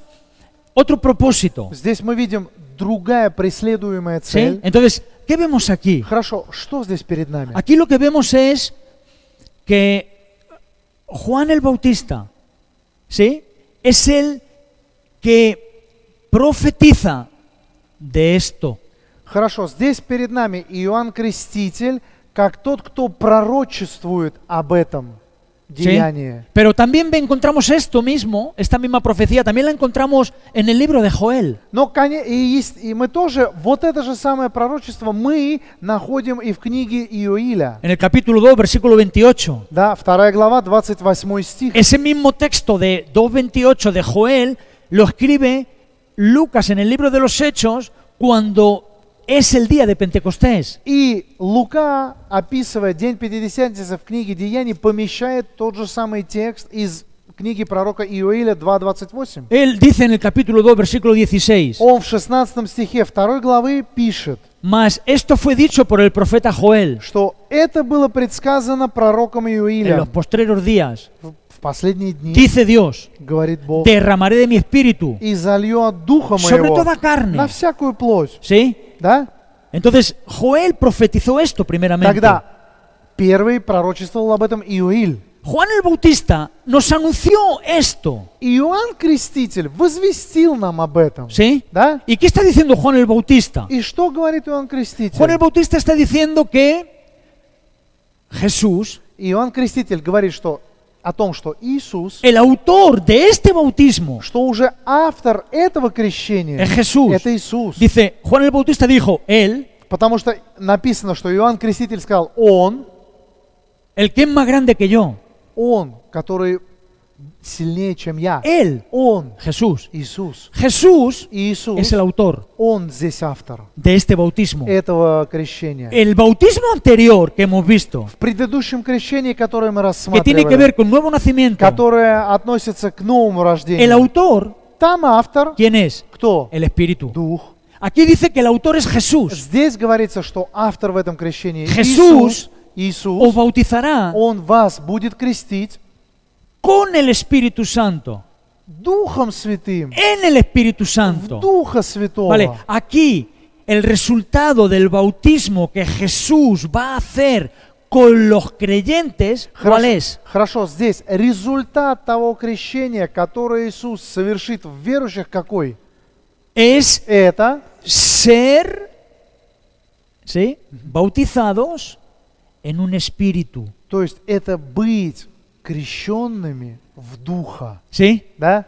otro propósito, Здесь мы видим другая преследуемая ¿sí? цель. Entonces, ¿qué vemos aquí? Хорошо, что здесь перед нами? Aquí lo que vemos es que Juan el Bautista, ¿sí? Es el que profetiza de esto. Хорошо, здесь перед нами Иоанн Креститель, как тот, кто пророчествует об этом ¿sí? деянии. Pero también encontramos esto mismo, esta misma profecía, también la encontramos en el libro de Joel. Но и мы тоже, вот это же самое пророчество мы находим и в книге Иоиля. En el capítulo 2, versículo 28. Да, 2 глава, 28 стих. Ese mismo texto de 2.28 de Joel lo escribe Lucas en el libro de los Hechos cuando es el día de Pentecostés. И Лука, описывая День Пятидесятницы в книге Деяний, помещает тот же самый текст из книги пророка Иоиля 2.28. Él dice en el capítulo 2, versículo 16, Он в 16 стихе 2 главы пишет, mas esto fue dicho por el profeta Joel что это было предсказано пророком en los Иоилем. postreros días. В последние дни, Dice Dios, говорит Бог, derramaré de mi espíritu и залью от Духа sobre моего toda carne. на всякую плоть. ¿Sí? Да? Entonces, Joel profetizó esto primeramente. Тогда первый пророчествовал об этом Иоиль. Juan el Bautista nos anunció esto. Иоанн Креститель возвестил нам об этом. ¿Sí? Да? ¿Y qué está diciendo Juan el Bautista? И что говорит Иоанн Креститель? Juan el Bautista está diciendo que Jesús, Иоанн Креститель говорит, что о том, что Иисус, el autor de este bautismo, что уже автор этого крещения, es Jesús. это Иисус. Dice, Juan el Bautista dijo, él, Потому что написано, что Иоанн Креститель сказал, Он, el que es más grande que yo, который сильнее, чем я. él, Он, Jesús. Иисус. Jesús Иисус, es el autor Он здесь автор de este bautismo. этого крещения. El bautismo anterior que hemos visto, В предыдущем крещении, которое мы que tiene que рассматривали, ver con nuevo nacimiento, которое относится к новому el рождению, autor, там автор, ¿quién es? кто? El Espíritu. Дух. Aquí dice que el autor es Jesús. Здесь говорится, что автор в этом крещении Jesús Иисус, Os bautizará Он вас будет крестить con el Espíritu Santo. Духом Святым, En el Espíritu в Santo. Духа Святого. Vale, aquí el resultado del bautismo que Jesús va a hacer con los creyentes, ¿cuál es? Хорошо, здесь результат того крещения, которое Иисус совершит в верующих, какой? Es Это ser, ¿sí?, bautizados en un espíritu. То есть это быть крещенными в Духа. ¿Sí? Да?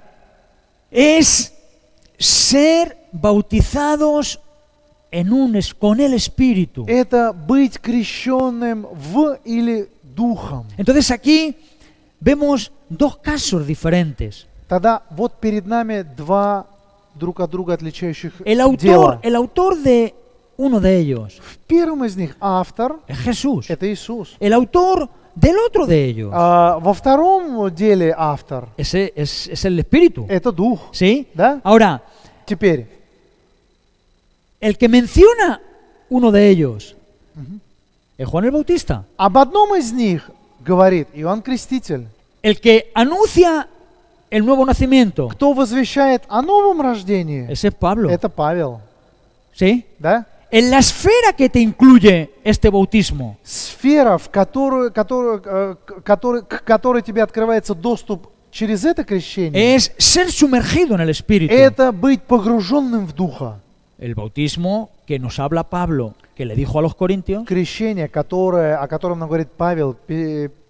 Es ser bautizados con el Espíritu. Это быть крещенным в или Духом. Entonces aquí vemos dos casos diferentes. Тогда вот перед нами два друг от друга отличающих El дела. autor de uno de ellos В первом из них автор es Jesús. – это Иисус. El autor del otro de ellos Во втором деле автор es el Espíritu. – это Дух. ¿Sí? Да? Ahora, Теперь, el que menciona uno de ellos es Juan el Bautista. об одном из них говорит Иоанн Креститель. El que anuncia el nuevo nacimiento, Кто возвещает о новом рождении? ese es Pablo. Это Павел. ¿Sí? Да? en la esfera que te incluye este bautismo, Сфера, к которой тебе открывается доступ через это крещение, es ser sumergido en el Espíritu. это быть погруженным в Духа. El bautismo que nos habla Pablo, que le dijo a los corintios, Крещение, о котором нам говорит Павел,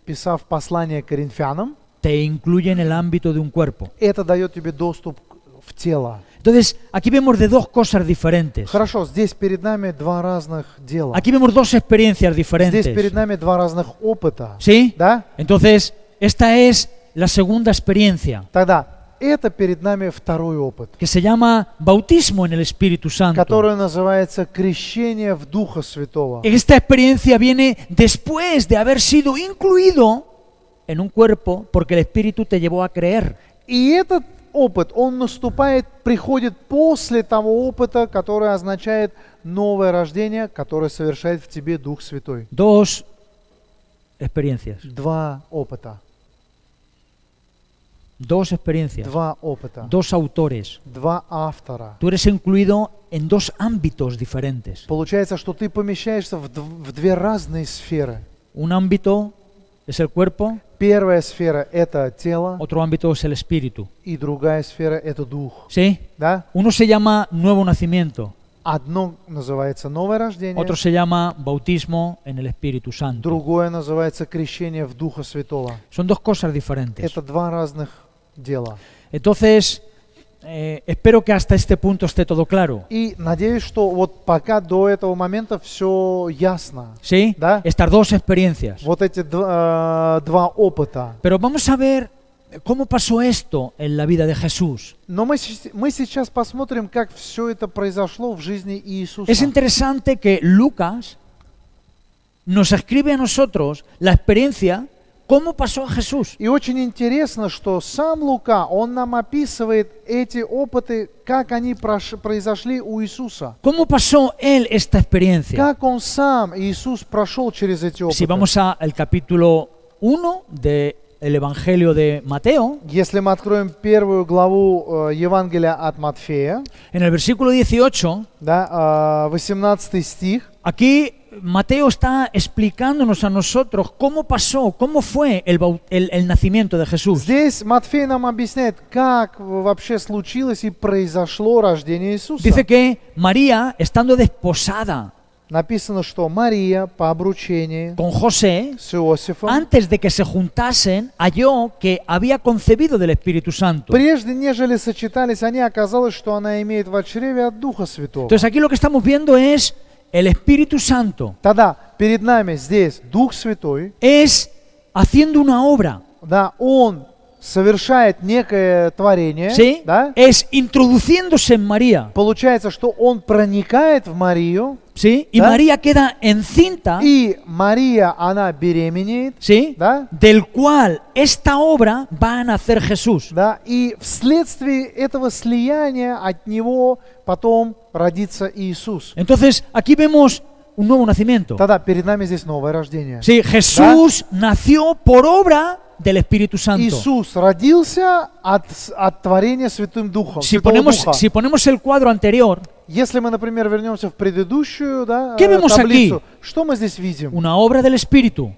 писав послание к Коринфянам, te incluye en el ámbito de un cuerpo. это дает тебе доступ в тело. Entonces, aquí vemos de dos cosas diferentes. Хорошо, здесь перед нами два разных дела. Aquí vemos dos experiencias Здесь diferentes. перед нами два разных опыта. ¿Sí? Да? Entonces, esta es la segunda experiencia, Тогда это перед нами второй опыт, que se llama bautismo en el Espíritu Santo. который называется крещение в Духа Святого. Esta experiencia viene después de haber sido incluido en un cuerpo porque el Espíritu te llevó a creer. И этот опыт, он наступает, приходит после того опыта, который означает новое рождение, которое совершает в тебе Дух Святой. Dos experiencias. Два опыта. Dos experiencias. Два опыта. Dos autores. Два автора. Tú eres incluido en dos ámbitos diferentes. Получается, что ты помещаешься в две разные сферы. Un ámbito es el cuerpo, Первая сфера – это тело, otro ámbito es el espíritu. и другая сфера – это дух. ¿Sí? Да? Uno se llama nuevo nacimiento, Одно называется новое рождение, otro se llama bautismo en el Espíritu Santo. другое называется крещение в Духа Святого. Son dos cosas diferentes. Это два разных дела. Entonces, espero que hasta este punto esté todo claro. И надеюсь, что вот пока до этого момента все ясно. ¿Sí? Да? Estas dos experiencias. Вот эти два опыта. Pero vamos a ver cómo pasó esto en la vida de Jesús. Но мы сейчас посмотрим, как все это произошло в жизни Иисуса. Es interesante que Lucas nos escribe a nosotros la experiencia, cómo pasó a Jesús. И очень интересно, что сам Лука, он нам описывает эти опыты, как они произошли у Иисуса. ¿Cómo pasó él esta experiencia? Как он сам, Иисус, прошел через эти опыты. Si vamos al capítulo 1 del Evangelio de Mateo, Если мы откроем первую главу Евангелия от Матфея, en el versículo 18, да, 18 стих, aquí Mateo está explicándonos a nosotros cómo pasó, cómo fue el nacimiento de Jesús. здесь Матфей нам объясняет, как вообще случилось и произошло рождение Иисуса. Dice que María, estando desposada Написано, что Мария по обручении con José, с Иосифом, antes de que se juntasen, halló que había concebido del Espíritu Santo. прежде нежели сочетались они, оказалось, что она имеет в чреве от Духа Святого. Entonces aquí lo que estamos viendo es el Espíritu Santo Тогда перед нами здесь Дух Святой, es haciendo una obra, да, Он совершает некое творение, ¿sí? да, Es introduciéndose en María, получается, что Он проникает в Марию, ¿sí? Y ¿da? María queda encinta, и Мария, она беременеет, ¿sí? да, Del cual esta obra va a nacer Jesús. да, и вследствие этого слияния от Него потом родится Иисус. Entonces aquí vemos un nuevo nacimiento. Тогда перед нами здесь новое рождение. Sí, Jesús nació por obra del Espíritu Santo. Иисус родился от творения Святым Духом, Si Святого Духа. ponemos el cuadro anterior, Если мы, например, вернемся в предыдущую, да, ¿Qué vemos таблицу, aquí? что мы здесь видим? una obra del Espíritu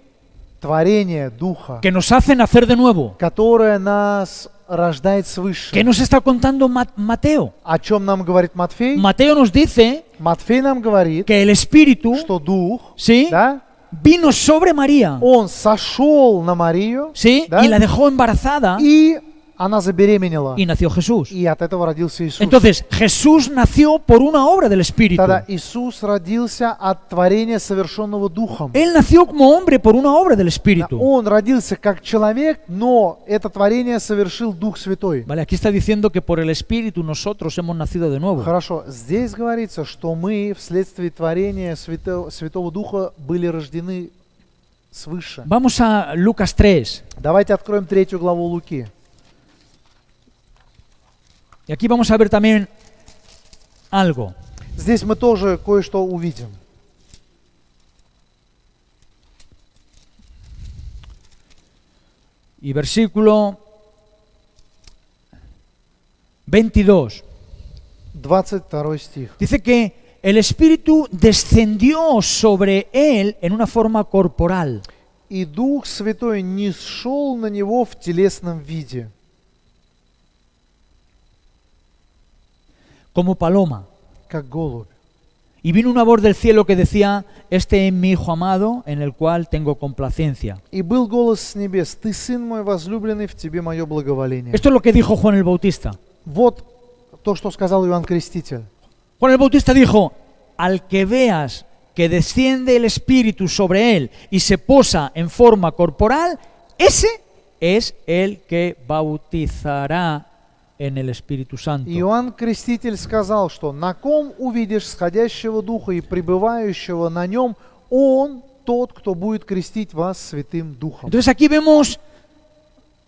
Творение Духа, que nos hace nacer de nuevo. которое нас рождает свыше. ¿Qué nos está contando Mateo? О чем нам говорит Матфей? Mateo nos dice Матфей нам говорит, que el Espíritu, что Дух, ¿sí? да, vino sobre María, Он сошел на Марию, ¿sí? ¿da? Y la dejó embarazada и она забеременела. y nació Jesús. И от этого родился Иисус. Entonces, Jesús nació por una obra del Espíritu. Тогда Иисус родился от творения, совершенного Духом. Él nació como hombre por una obra del Да, Espíritu. Он родился как человек, но это творение совершил Дух Святой. Vale, aquí está diciendo que por el Espíritu nosotros hemos nacido de nuevo. Хорошо, здесь говорится, что мы вследствие творения Святого Духа были рождены свыше. Vamos a Lucas 3. Давайте откроем 3 главу Луки. Y aquí vamos a ver también algo. Здесь мы тоже кое-что увидим. Y versículo 22. 22 стих. Dice que el Espíritu descendió sobre él en una forma corporal. И Дух Святой не сшел на него в телесном виде, Como paloma. как голубь. Y vino una voz del cielo que decía: este es mi Hijo amado, en el cual tengo complacencia. И был голос с небес: «Ты, Сын мой возлюбленный, в тебе мое благоволение». Esto es lo que dijo Juan el Bautista. Вот то, что сказал Иоанн Креститель. Juan el Bautista dijo: al que veas que desciende el Espíritu sobre él y se posa en forma corporal, ese es el que bautizará en el Espíritu Santo. Иоанн Креститель сказал, что на ком увидишь сходящего Духа и пребывающего на нем, он тот, кто будет крестить вас Святым Духом. Entonces aquí vemos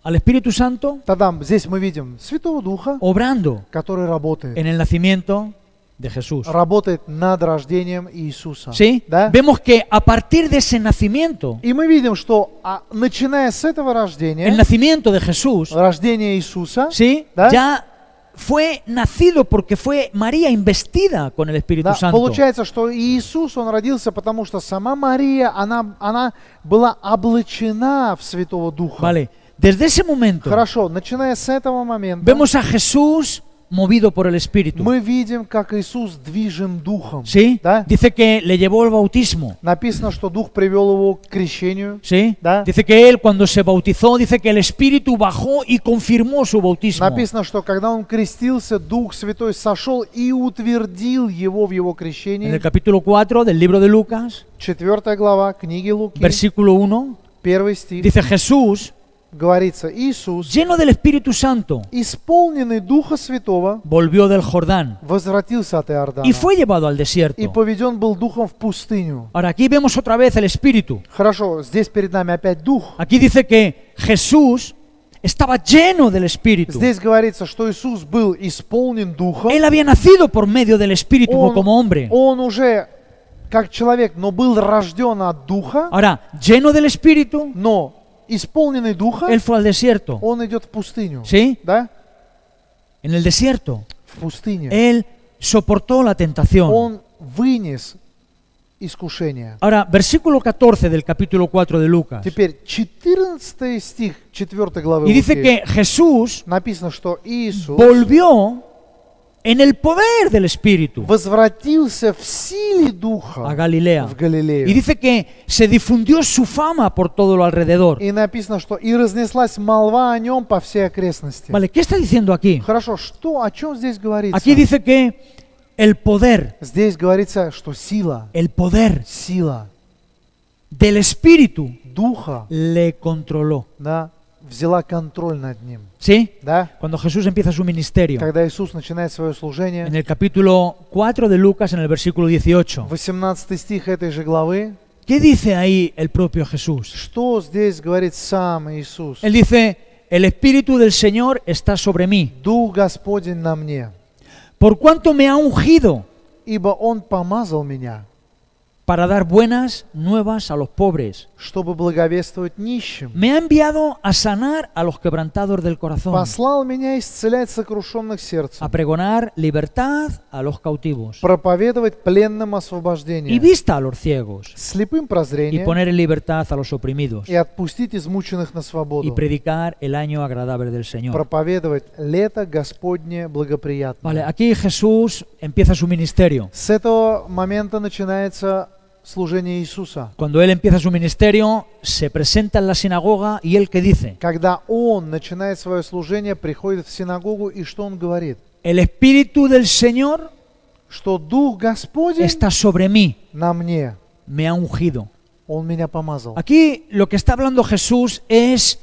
al Espíritu Santo Тогда здесь мы видим Святого Духа, obrando который работает. en el nacimiento de Jesús. Работает над рождением Иисуса. ¿Sí? Да? Vemos que a partir de ese nacimiento, И мы видим, что начиная с этого el рождения, nacimiento de Jesús, рождение Иисуса, ¿sí? ¿Da? Ya fue nacido porque fue María investida con el Espíritu да, Santo. получается, что Иисус, Он родился, потому что сама Мария, она была облачена в Святого Духа. Vale. Desde ese momento Хорошо, начиная с этого момента, vemos a Jesús movido por el Espíritu. мы видим, как Иисус движим Духом. ¿Sí? ¿Da? Dice que le llevó el bautismo. Написано, что Дух привел его к крещению. ¿Sí? ¿Da? Dice que él cuando se bautizó, dice que el Espíritu bajó y confirmó su bautismo. Написано, что когда он крестился, Дух Святой сошел и утвердил его в его En el крещении. capítulo 4 del libro de Lucas, 4 глава книги Луки, versículo 1, 1 стих, dice Jesús, говорится: Иисус, lleno del Espíritu Santo, исполненный Духа Святого, volvió del Jordán возвратился от Иордана y fue llevado al и desierto. поведен был Духом в пустыню. Ahora aquí vemos otra vez el Espíritu. Хорошо, здесь перед нами опять Дух. Aquí dice que Jesús estaba lleno del Espíritu. Здесь говорится, что Иисус был исполнен Духом. Él había nacido por medio del Espíritu como hombre. Он уже как человек, но был рожден от Духа, Ahora, lleno del Espíritu, но исполненный Духа, él fue al desierto. он идет в пустыню. ¿Sí? Да? En el desierto, В пустыне. él soportó la tentación. Он вынес искушение. Ahora, versículo 14 del capítulo 4 de Lucas. Теперь 14 стих 4 главы Y dice Луки. que Jesús Написано, что Иисус volvió en el poder del Espíritu возвратился в силе a Духа Galilea. в Галилею. Y dice que se difundió su fama por todo lo alrededor. И написано, что и разнеслась молва о нем по всей окрестности. Vale, ¿qué está diciendo aquí? Хорошо, что, о чем здесь говорится? Aquí dice que el poder Здесь говорится, что сила del Espíritu Духа, le controló. да, взяла контроль над ним. ¿Sí? Да? Cuando Jesús empieza su ministerio. Когда Иисус начинает свое En служение, el capítulo 4 de Lucas, en el versículo 18. 18 стих этой же главы, ¿Qué dice ahí el propio Jesús? что здесь говорит сам Иисус? Él dice: el Espíritu del Señor está sobre mí, Дух Господень на мне, por cuanto me ha ungido ибо Он помазал меня, para dar buenas nuevas a los pobres. чтобы благовествовать нищим. Me ha enviado a sanar a los quebrantados del corazón, Послал меня исцелять сокрушенных a сердцем, pregonar libertad a los cautivos проповедовать пленным y освобождение, vista a los ciegos, слепым y прозрение, poner en libertad a los oprimidos, и отпустить измученных на y свободу, predicar el año agradable del Señor. проповедовать лето Господне благоприятное. Vale, aquí Jesús empieza su ministerio. С этого момента начинается служение Иисуса. Cuando Él empieza su ministerio, se presenta en la sinagoga y Él ¿qué dice? Когда Он начинает свое служение, приходит в синагогу, и что Он говорит? El Espíritu del Señor Что Дух Господень está sobre mí, на мне, me ha ungido. Он меня помазал. Aquí lo que está hablando Jesús es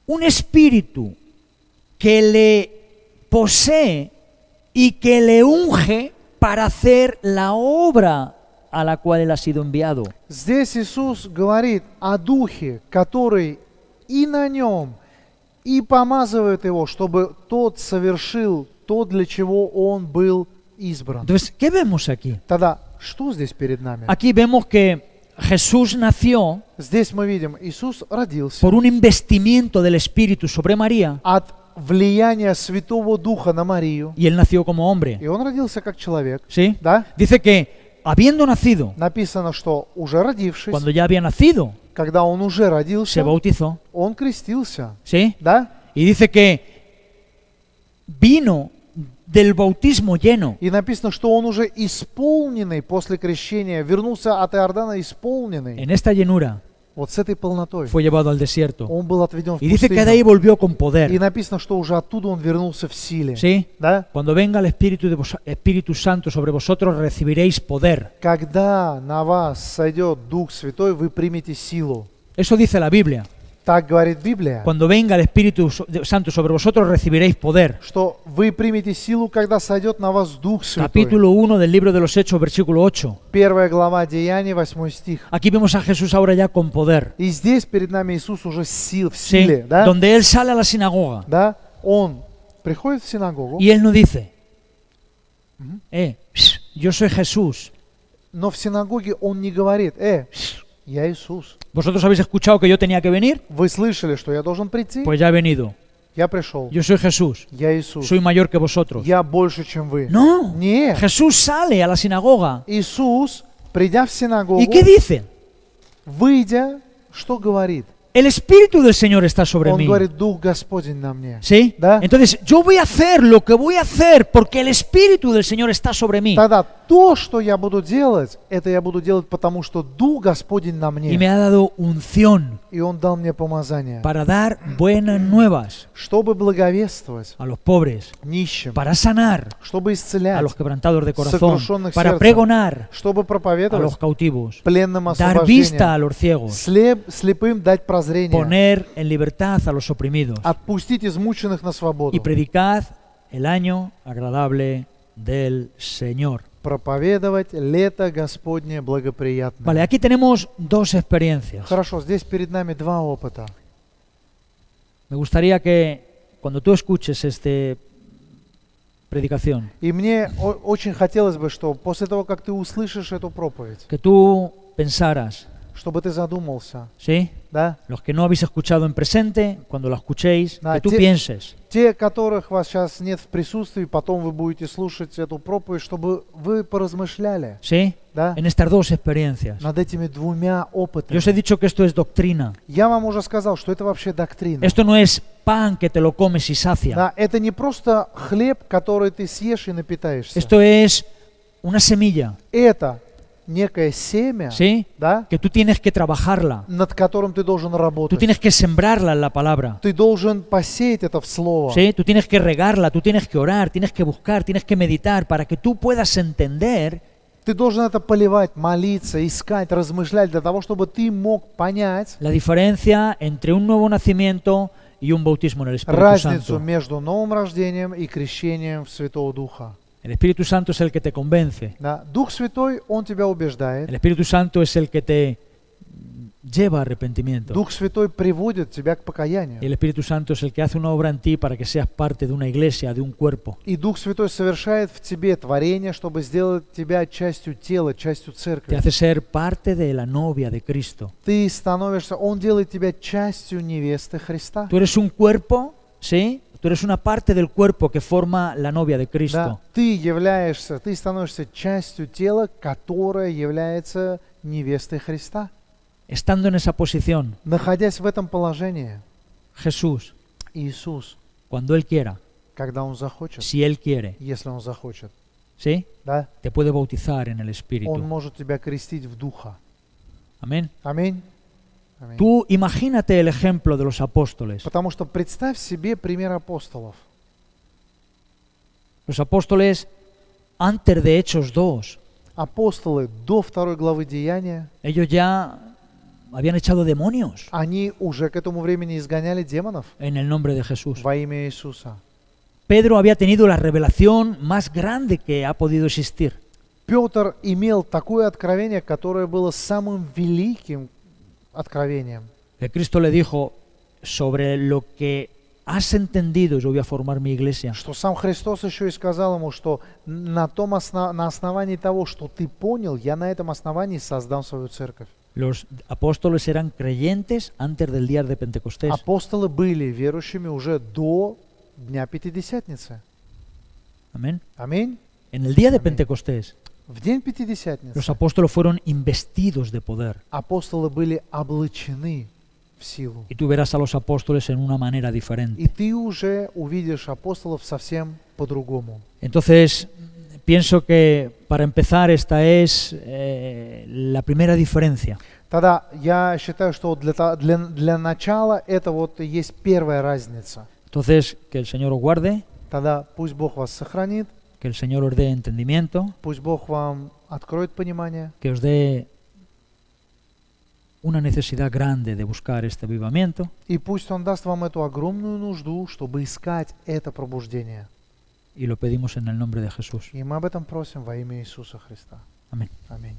un espíritu que le posee y que le unge para hacer la obra a la cual Él ha sido enviado. Здесь Иисус говорит о Духе, который и на нем, и помазывает его, чтобы тот совершил то, для чего он был избран. Entonces, ¿qué vemos aquí? Тогда что здесь перед нами? Aquí vemos que Jesús nació Здесь мы видим, Иисус родился por un investimiento del Espíritu sobre María от влияние Святого Духа на Марию. y él nació como hombre. И он родился как человек. ¿Sí? Да? Dice que habiendo nacido, Написано, что уже родившись, cuando ya había nacido, когда он уже se родился, bautizó. он крестился. ¿Sí? Да? Y dice que vino del bautismo lleno. И написано, что он уже исполненный после крещения, вернулся от Иордана исполненный. En esta llenura Вот с этой полнотой. fue llevado al desierto. Он был отведен в Y dice que de ahí пустыню. volvió con И poder. написано, что уже оттуда он вернулся в силе. ¿Sí? Да? Cuando venga el Espíritu Santo sobre vosotros, recibiréis poder. Когда на вас сойдет Дух Святой, вы примете силу. Eso dice la Biblia. Так говорит Библия. Cuando venga el Espíritu Santo sobre vosotros, recibiréis poder. Что вы примете силу, когда сойдет на вас Дух Святой. Capítulo 1 del libro de los Hechos, versículo 8. 1 глава Деяний, 8 стих. Aquí vemos a Jesús ahora ya con poder. И здесь перед нами Иисус уже в ¿Sí? силе. Да? Donde Él sale a la sinagoga Да? Он приходит в синагогу, y Él no dice, yo soy Jesús. но в синагоге он не говорит, я Иисус. ¿Vosotros habéis escuchado que yo tenía que venir? Вы слышали, что я должен прийти? Pues ya he venido. Я пришел. Yo soy Jesús. Я Иисус. Soy mayor que vosotros. Я больше, чем вы. No. Нет. Jesús sale a la sinagoga. Иисус, придя в синагогу, ¿Y qué dice? выйдя, что говорит? El Espíritu del Señor está sobre Он mí. говорит, Дух Господень на мне. ¿Sí? Да. Entonces, yo voy a hacer lo que voy a hacer porque el Espíritu del Señor está sobre mí. Тогда то, что я буду делать, это я буду делать, потому что Дух Господень на Y me мне. ha dado unción И Он дал мне помазание, para dar buenas nuevas чтобы благовествовать a los pobres, нищим, para sanar чтобы a исцелять, los quebrantados de corazón, сокрушенных para сердцем, pregonar чтобы a los проповедовать cautivos, пленным dar vista a освобождение, los ciegos, слепым дать прозрение, poner en libertad a los oprimidos отпустить измученных на свободу, y predicad el año agradable del Señor. проповедовать лето Господне благоприятное. Vale, aquí tenemos dos experiencias. Хорошо, здесь перед нами два опыта. Me gustaría que cuando tú escuches esta predicación, И мне очень хотелось бы, что после того, как ты услышишь эту проповедь, que tú pensaras, чтобы ты задумался, ¿sí? да? Los que no habéis escuchado en presente, cuando la escuchéis, Да, que tú те- pienses, Те, которых вас сейчас нет в присутствии, потом вы будете слушать эту проповедь, чтобы вы поразмышляли, ¿sí? да? En estas dos experiencias. Над этими двумя Yo опытами. os he dicho que esto es doctrina. Я вам уже сказал, что это вообще доктрина. Esto no es pan que te lo comes y sacia. Да, это не просто хлеб, который ты съешь и напитаешься. Esto es una semilla, Это некое семя, ¿sí? да, Que tú tienes que trabajarla. над которым ты должен Tú работать. tienes que sembrarla en la palabra. Ты должен посеять это в слово. ¿Sí? Tú tienes que regarla, tú tienes que orar, tienes que buscar, tienes que meditar para que tú puedas entender Ты должен это поливать, молиться, искать, размышлять для того, чтобы ты мог понять la diferencia entre un nuevo nacimiento y un bautismo en el Espíritu разницу Santo. между новым рождением и крещением в Святого Духа. El Espíritu Santo es el que te convence. Да. Дух Святой, Он тебя убеждает. El Espíritu Santo es el que te lleva a arrepentimiento. Дух Святой приводит тебя к Y покаянию. el Espíritu Santo es el que hace una obra en ti para que seas parte de una iglesia, de un cuerpo. И Дух Святой совершает в тебе творение, чтобы сделать тебя частью тела, частью Te церкви. hace ser parte de la novia de Cristo. Ты становишься, Он делает тебя частью невесты Христа. Tú eres un cuerpo, ¿sí? Tú eres una parte del cuerpo que forma la novia de Да, Cristo. ты становишься частью тела, которое является невестой Христа. Estando en esa posición, Находясь в этом положении, Jesús, Иисус, cuando Él quiera, когда Он захочет, si Él quiere, если Он захочет, ¿sí? да, Te puede bautizar en el Он Espíritu. может тебя крестить в Духа. Amén. Аминь. Аминь. Tú imagínate el ejemplo de los apóstoles. Потому что представь себе пример апостолов. Los apóstoles, antes de Hechos 2, Апостолы до 2 главы Деяния, ellos ya habían echado demonios они уже к этому времени изгоняли демонов en el nombre de Jesús. во имя Иисуса. Pedro había tenido la revelación más grande que ha podido existir. Петр имел такое откровение, которое было самым великим откровением. Que Cristo le dijo, sobre lo que has entendido yo voy a formar mi iglesia. Что сам Христос еще и сказал ему, что на основании того, что ты понял, я на этом основании создам свою церковь. Los apóstoles eran creyentes antes del día de Pentecostés. Апостолы были верующими уже до Дня Пятидесятницы. Amén. Аминь. En el día de Amén. Pentecostés, В день los Пятидесятницы apóstoles fueron investidos de poder. апостолы были облачены в силу. Y tú verás a los apóstoles en una manera diferente. И ты уже увидишь апостолов совсем по-другому. Entonces, pienso que para empezar esta es la primera diferencia. Тогда я считаю, что для начала это вот и есть первая разница. Entonces, que el Señor os guarde, Тогда пусть Бог вас сохранит, que el Señor os dé entendimiento, пусть Бог вам откроет понимание, que os dé una necesidad grande de buscar este avivamiento. и пусть Он даст вам эту огромную нужду, чтобы искать это пробуждение. Y lo pedimos en el nombre de Jesús. И мы об этом просим во имя Иисуса Христа. Amén. Аминь.